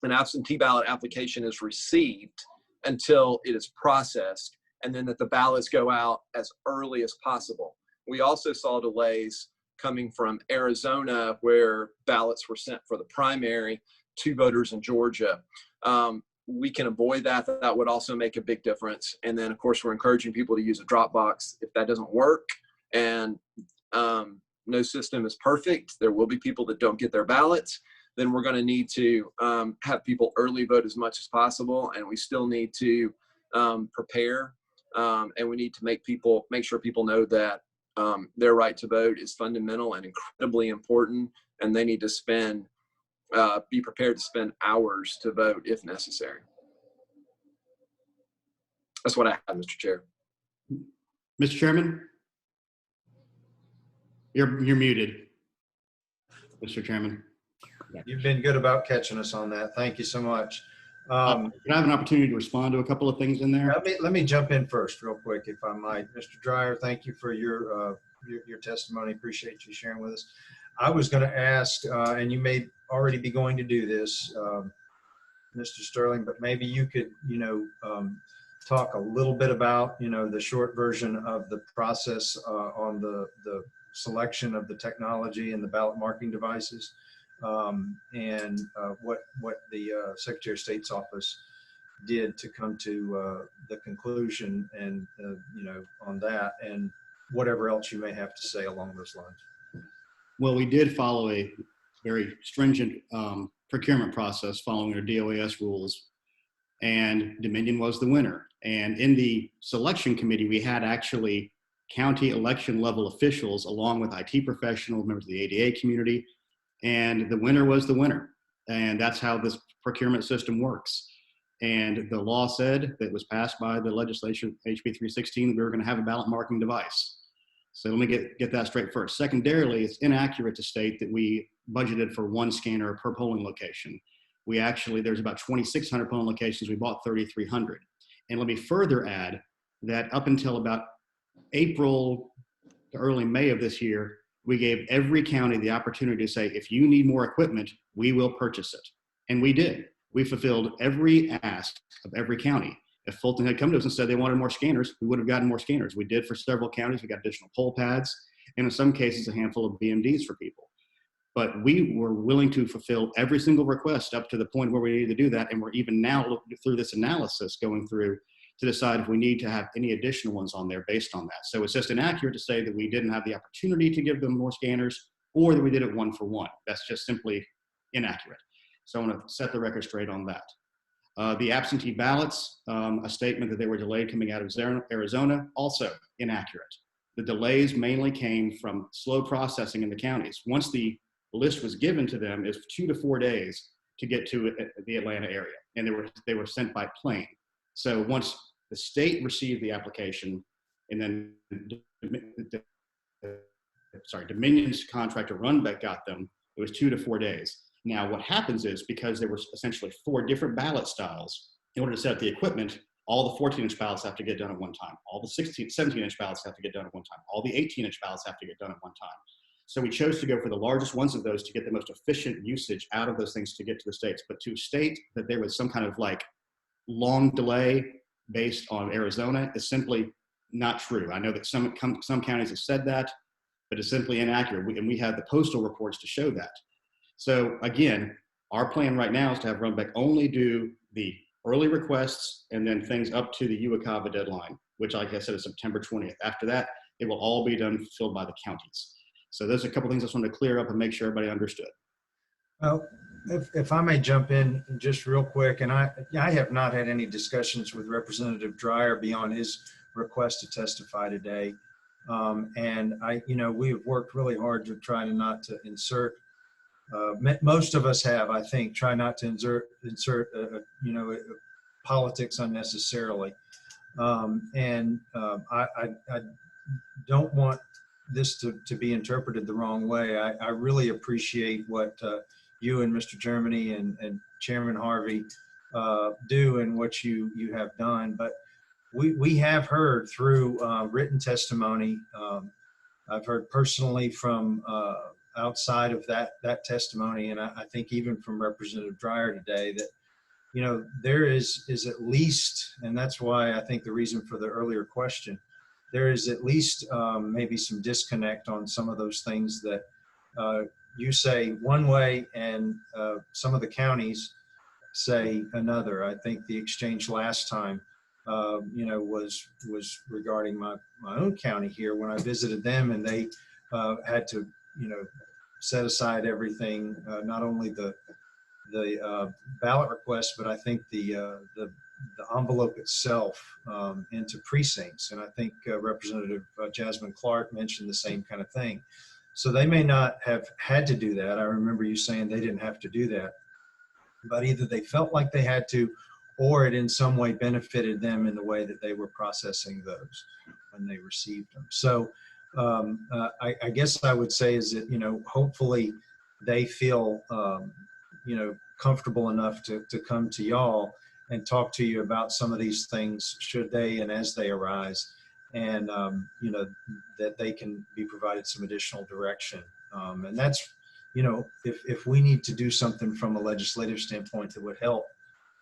an absentee ballot application is received until it is processed, and then that the ballots go out as early as possible. We also saw delays coming from Arizona, where ballots were sent for the primary to voters in Georgia. We can avoid that. That would also make a big difference. And then, of course, we're encouraging people to use a drop box. If that doesn't work and no system is perfect, there will be people that don't get their ballots. Then we're going to need to have people early vote as much as possible. And we still need to prepare. And we need to make sure people know that their right to vote is fundamental and incredibly important. And they need to be prepared to spend hours to vote if necessary. That's what I have, Mr. Chair. Mr. Chairman, you're muted, Mr. Chairman. You've been good about catching us on that. Thank you so much. Can I have an opportunity to respond to a couple of things in there? Let me jump in first real quick, if I might. Mr. Dreyer, thank you for your testimony. Appreciate you sharing with us. I was going to ask, and you may already be going to do this, Mr. Sterling, but maybe you could, talk a little bit about, the short version of the process on the selection of the technology and the ballot marking devices, and what the Secretary of State's office did to come to the conclusion and, on that, and whatever else you may have to say along those lines. Well, we did follow a very stringent procurement process following our DOAS rules, and Dominion was the winner. And in the selection committee, we had actually county election level officials along with IT professionals, members of the ADA community, and the winner was the winner. And that's how this procurement system works. And the law said that was passed by the legislature, HB 316, that we were going to have a ballot marking device. So let me get that straight first. Secondarily, it's inaccurate to state that we budgeted for one scanner per polling location. There's about 2,600 polling locations. We bought 3,300. And let me further add that up until about April to early May of this year, we gave every county the opportunity to say, if you need more equipment, we will purchase it. And we did. We fulfilled every ask of every county. If Fulton had come to us and said they wanted more scanners, we would have gotten more scanners. We did for several counties. We got additional poll pads, and in some cases, a handful of BMDs for people. But we were willing to fulfill every single request up to the point where we needed to do that. And we're even now looking through this analysis, going through to decide if we need to have any additional ones on there based on that. So it's just inaccurate to say that we didn't have the opportunity to give them more scanners or that we did it one for one. That's just simply inaccurate. So I want to set the record straight on that. The absentee ballots, a statement that they were delayed coming out of Arizona, also inaccurate. The delays mainly came from slow processing in the counties. Once the list was given to them, it's 2 to 4 days to get to the Atlanta area, and they were sent by plane. So once the state received the application, and then Dominion's contractor Runbeck got them, it was 2 to 4 days. Now, what happens is, because there were essentially 4 different ballot styles, in order to set up the equipment, all the 14-inch ballots have to get done at one time. All the 17-inch ballots have to get done at one time. All the 18-inch ballots have to get done at one time. So we chose to go for the largest ones of those to get the most efficient usage out of those things to get to the states. But to state that there was some kind of long delay based on Arizona is simply not true. I know that some counties have said that, but it's simply inaccurate. And we have the postal reports to show that. So again, Our plan right now is to have Runbeck only do the early requests and then things up to the UACAVA deadline, which, like I said, is September 20th. After that, it will all be done fulfilled by the counties. So there's a couple things I just wanted to clear up and make sure everybody understood. Well, if I may jump in just real quick, and I have not had any discussions with Representative Dreyer beyond his request to testify today. And we have worked really hard to try to not to insert, most of us have, I think, try not to insert politics unnecessarily. I don't want this to be interpreted the wrong way. I really appreciate what you and Mr. Germany and Chairman Harvey do and what you have done. But we have heard through written testimony. I've heard personally from outside of that testimony, and I think even from Representative Dreyer today, that there is at least, and that's why I think the reason for the earlier question, there is at least maybe some disconnect on some of those things that you say one way and some of the counties say another. I think the exchange last time, was regarding my own county here when I visited them, and they had to, set aside everything, not only the ballot request, but I think the envelope itself into precincts. And I think Representative Jasmine Clark mentioned the same kind of thing. So they may not have had to do that. I remember you saying they didn't have to do that, but either they felt like they had to, or it in some way benefited them in the way that they were processing those when they received them. So I guess I would say is that, hopefully they feel, comfortable enough to come to y'all and talk to you about some of these things, should they and as they arise, and, that they can be provided some additional direction. And that's, if we need to do something from a legislative standpoint that would help,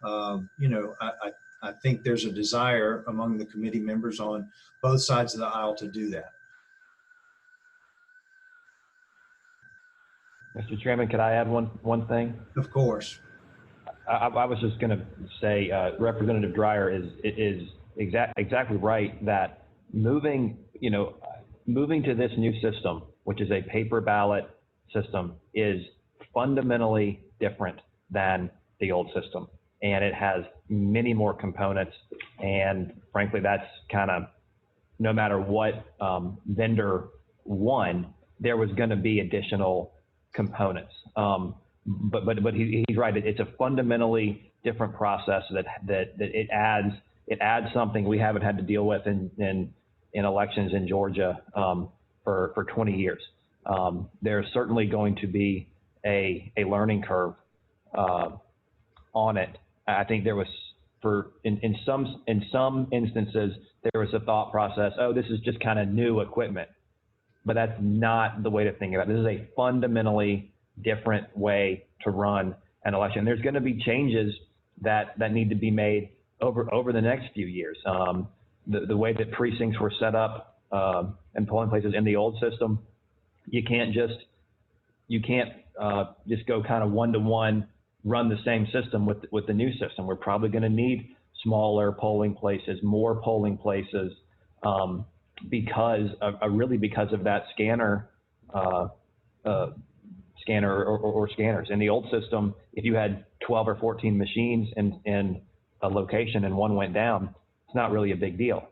I think there's a desire among the committee members on both sides of the aisle to do that. Mr. Chairman, could I add one thing? Of course. I was just going to say, Representative Dreyer is exactly right that moving to this new system, which is a paper ballot system, is fundamentally different than the old system. And it has many more components. And frankly, that's kind of, no matter what vendor won, there was going to be additional components. But he's right. It's a fundamentally different process that it adds something we haven't had to deal with in elections in Georgia for 20 years. There's certainly going to be a learning curve on it. I think there was in some instances there was a thought process. Oh, this is just kind of new equipment, but that's not the way to think about it. This is a fundamentally different way to run an election. There's going to be changes that need to be made over the next few years. The way that precincts were set up and polling places in the old system, you can't just go kind of one-to-one run the same system with the new system. We're probably going to need smaller polling places, more polling places, because of that scanner or scanners. In the old system, if you had 12 or 14 machines in a location and one went down, it's not really a big deal.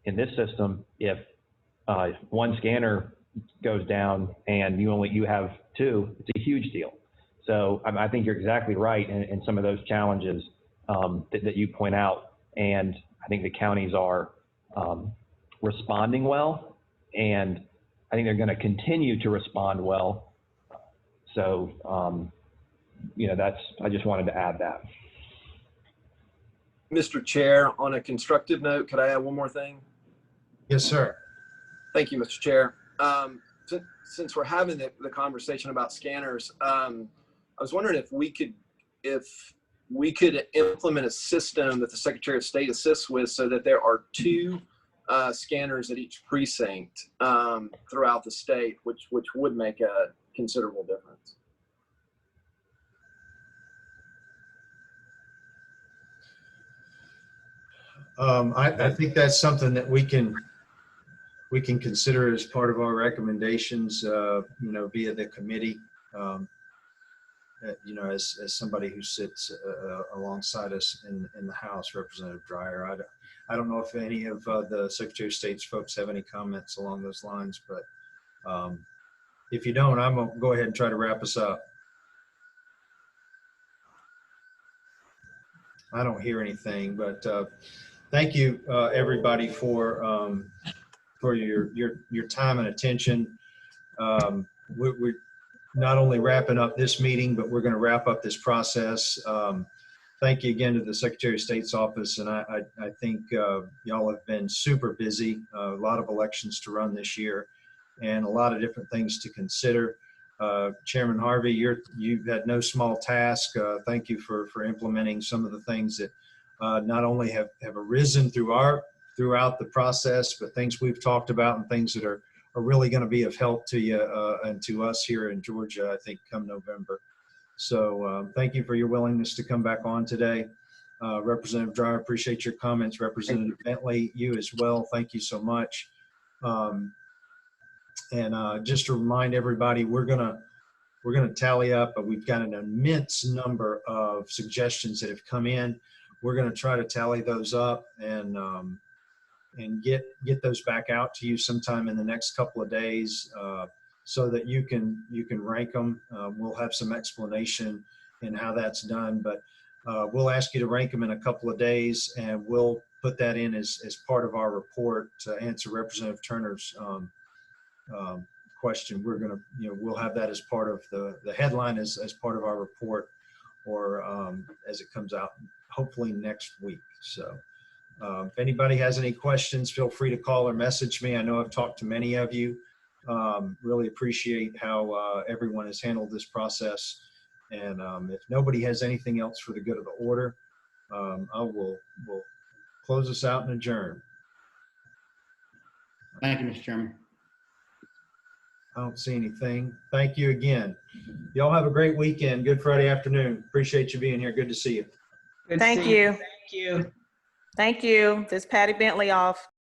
In this system, if one scanner goes down and you have two, it's a huge deal. So I think you're exactly right in some of those challenges that you point out, and I think the counties are responding well, and I think they're going to continue to respond well. So, I just wanted to add that. Mr. Chair, on a constructive note, could I add one more thing? Yes, sir. Thank you, Mr. Chair. Since we're having the conversation about scanners, I was wondering if we could implement a system that the Secretary of State assists with, so that there are two scanners at each precinct throughout the state, which would make a considerable difference. I think that's something that we can consider as part of our recommendations, via the committee. As somebody who sits alongside us in the House, Representative Dreyer. I don't know if any of the Secretary of State's folks have any comments along those lines, but if you don't, I'm going to go ahead and try to wrap us up. I don't hear anything, but thank you, everybody, for your time and attention. We're not only wrapping up this meeting, but we're going to wrap up this process. Thank you again to the Secretary of State's office, and I think y'all have been super busy. A lot of elections to run this year, and a lot of different things to consider. Chairman Harvey, you've had no small task. Thank you for implementing some of the things that not only have arisen throughout the process, but things we've talked about and things that are really going to be of help to you and to us here in Georgia, I think, come November. So thank you for your willingness to come back on today. Representative Dreyer, appreciate your comments. Representative Bentley, you as well. Thank you so much. And just to remind everybody, we're gonna tally up, but we've got an immense number of suggestions that have come in. We're gonna try to tally those up and get those back out to you sometime in the next couple of days, so that you can rank them. We'll have some explanation in how that's done, but we'll ask you to rank them in a couple of days, and we'll put that in as part of our report to answer Representative Turner's question. We're gonna, we'll have that as part of the headline as part of our report, or as it comes out, hopefully next week. So if anybody has any questions, feel free to call or message me. I know I've talked to many of you. Really appreciate how everyone has handled this process. And if nobody has anything else for the good of the order, we'll close us out and adjourn. Thank you, Mr. Chairman. I don't see anything. Thank you again. Y'all have a great weekend. Good Friday afternoon. Appreciate you being here. Good to see you. Good to Thank see you. Thank you. Thank you. This is Patty Bentley off.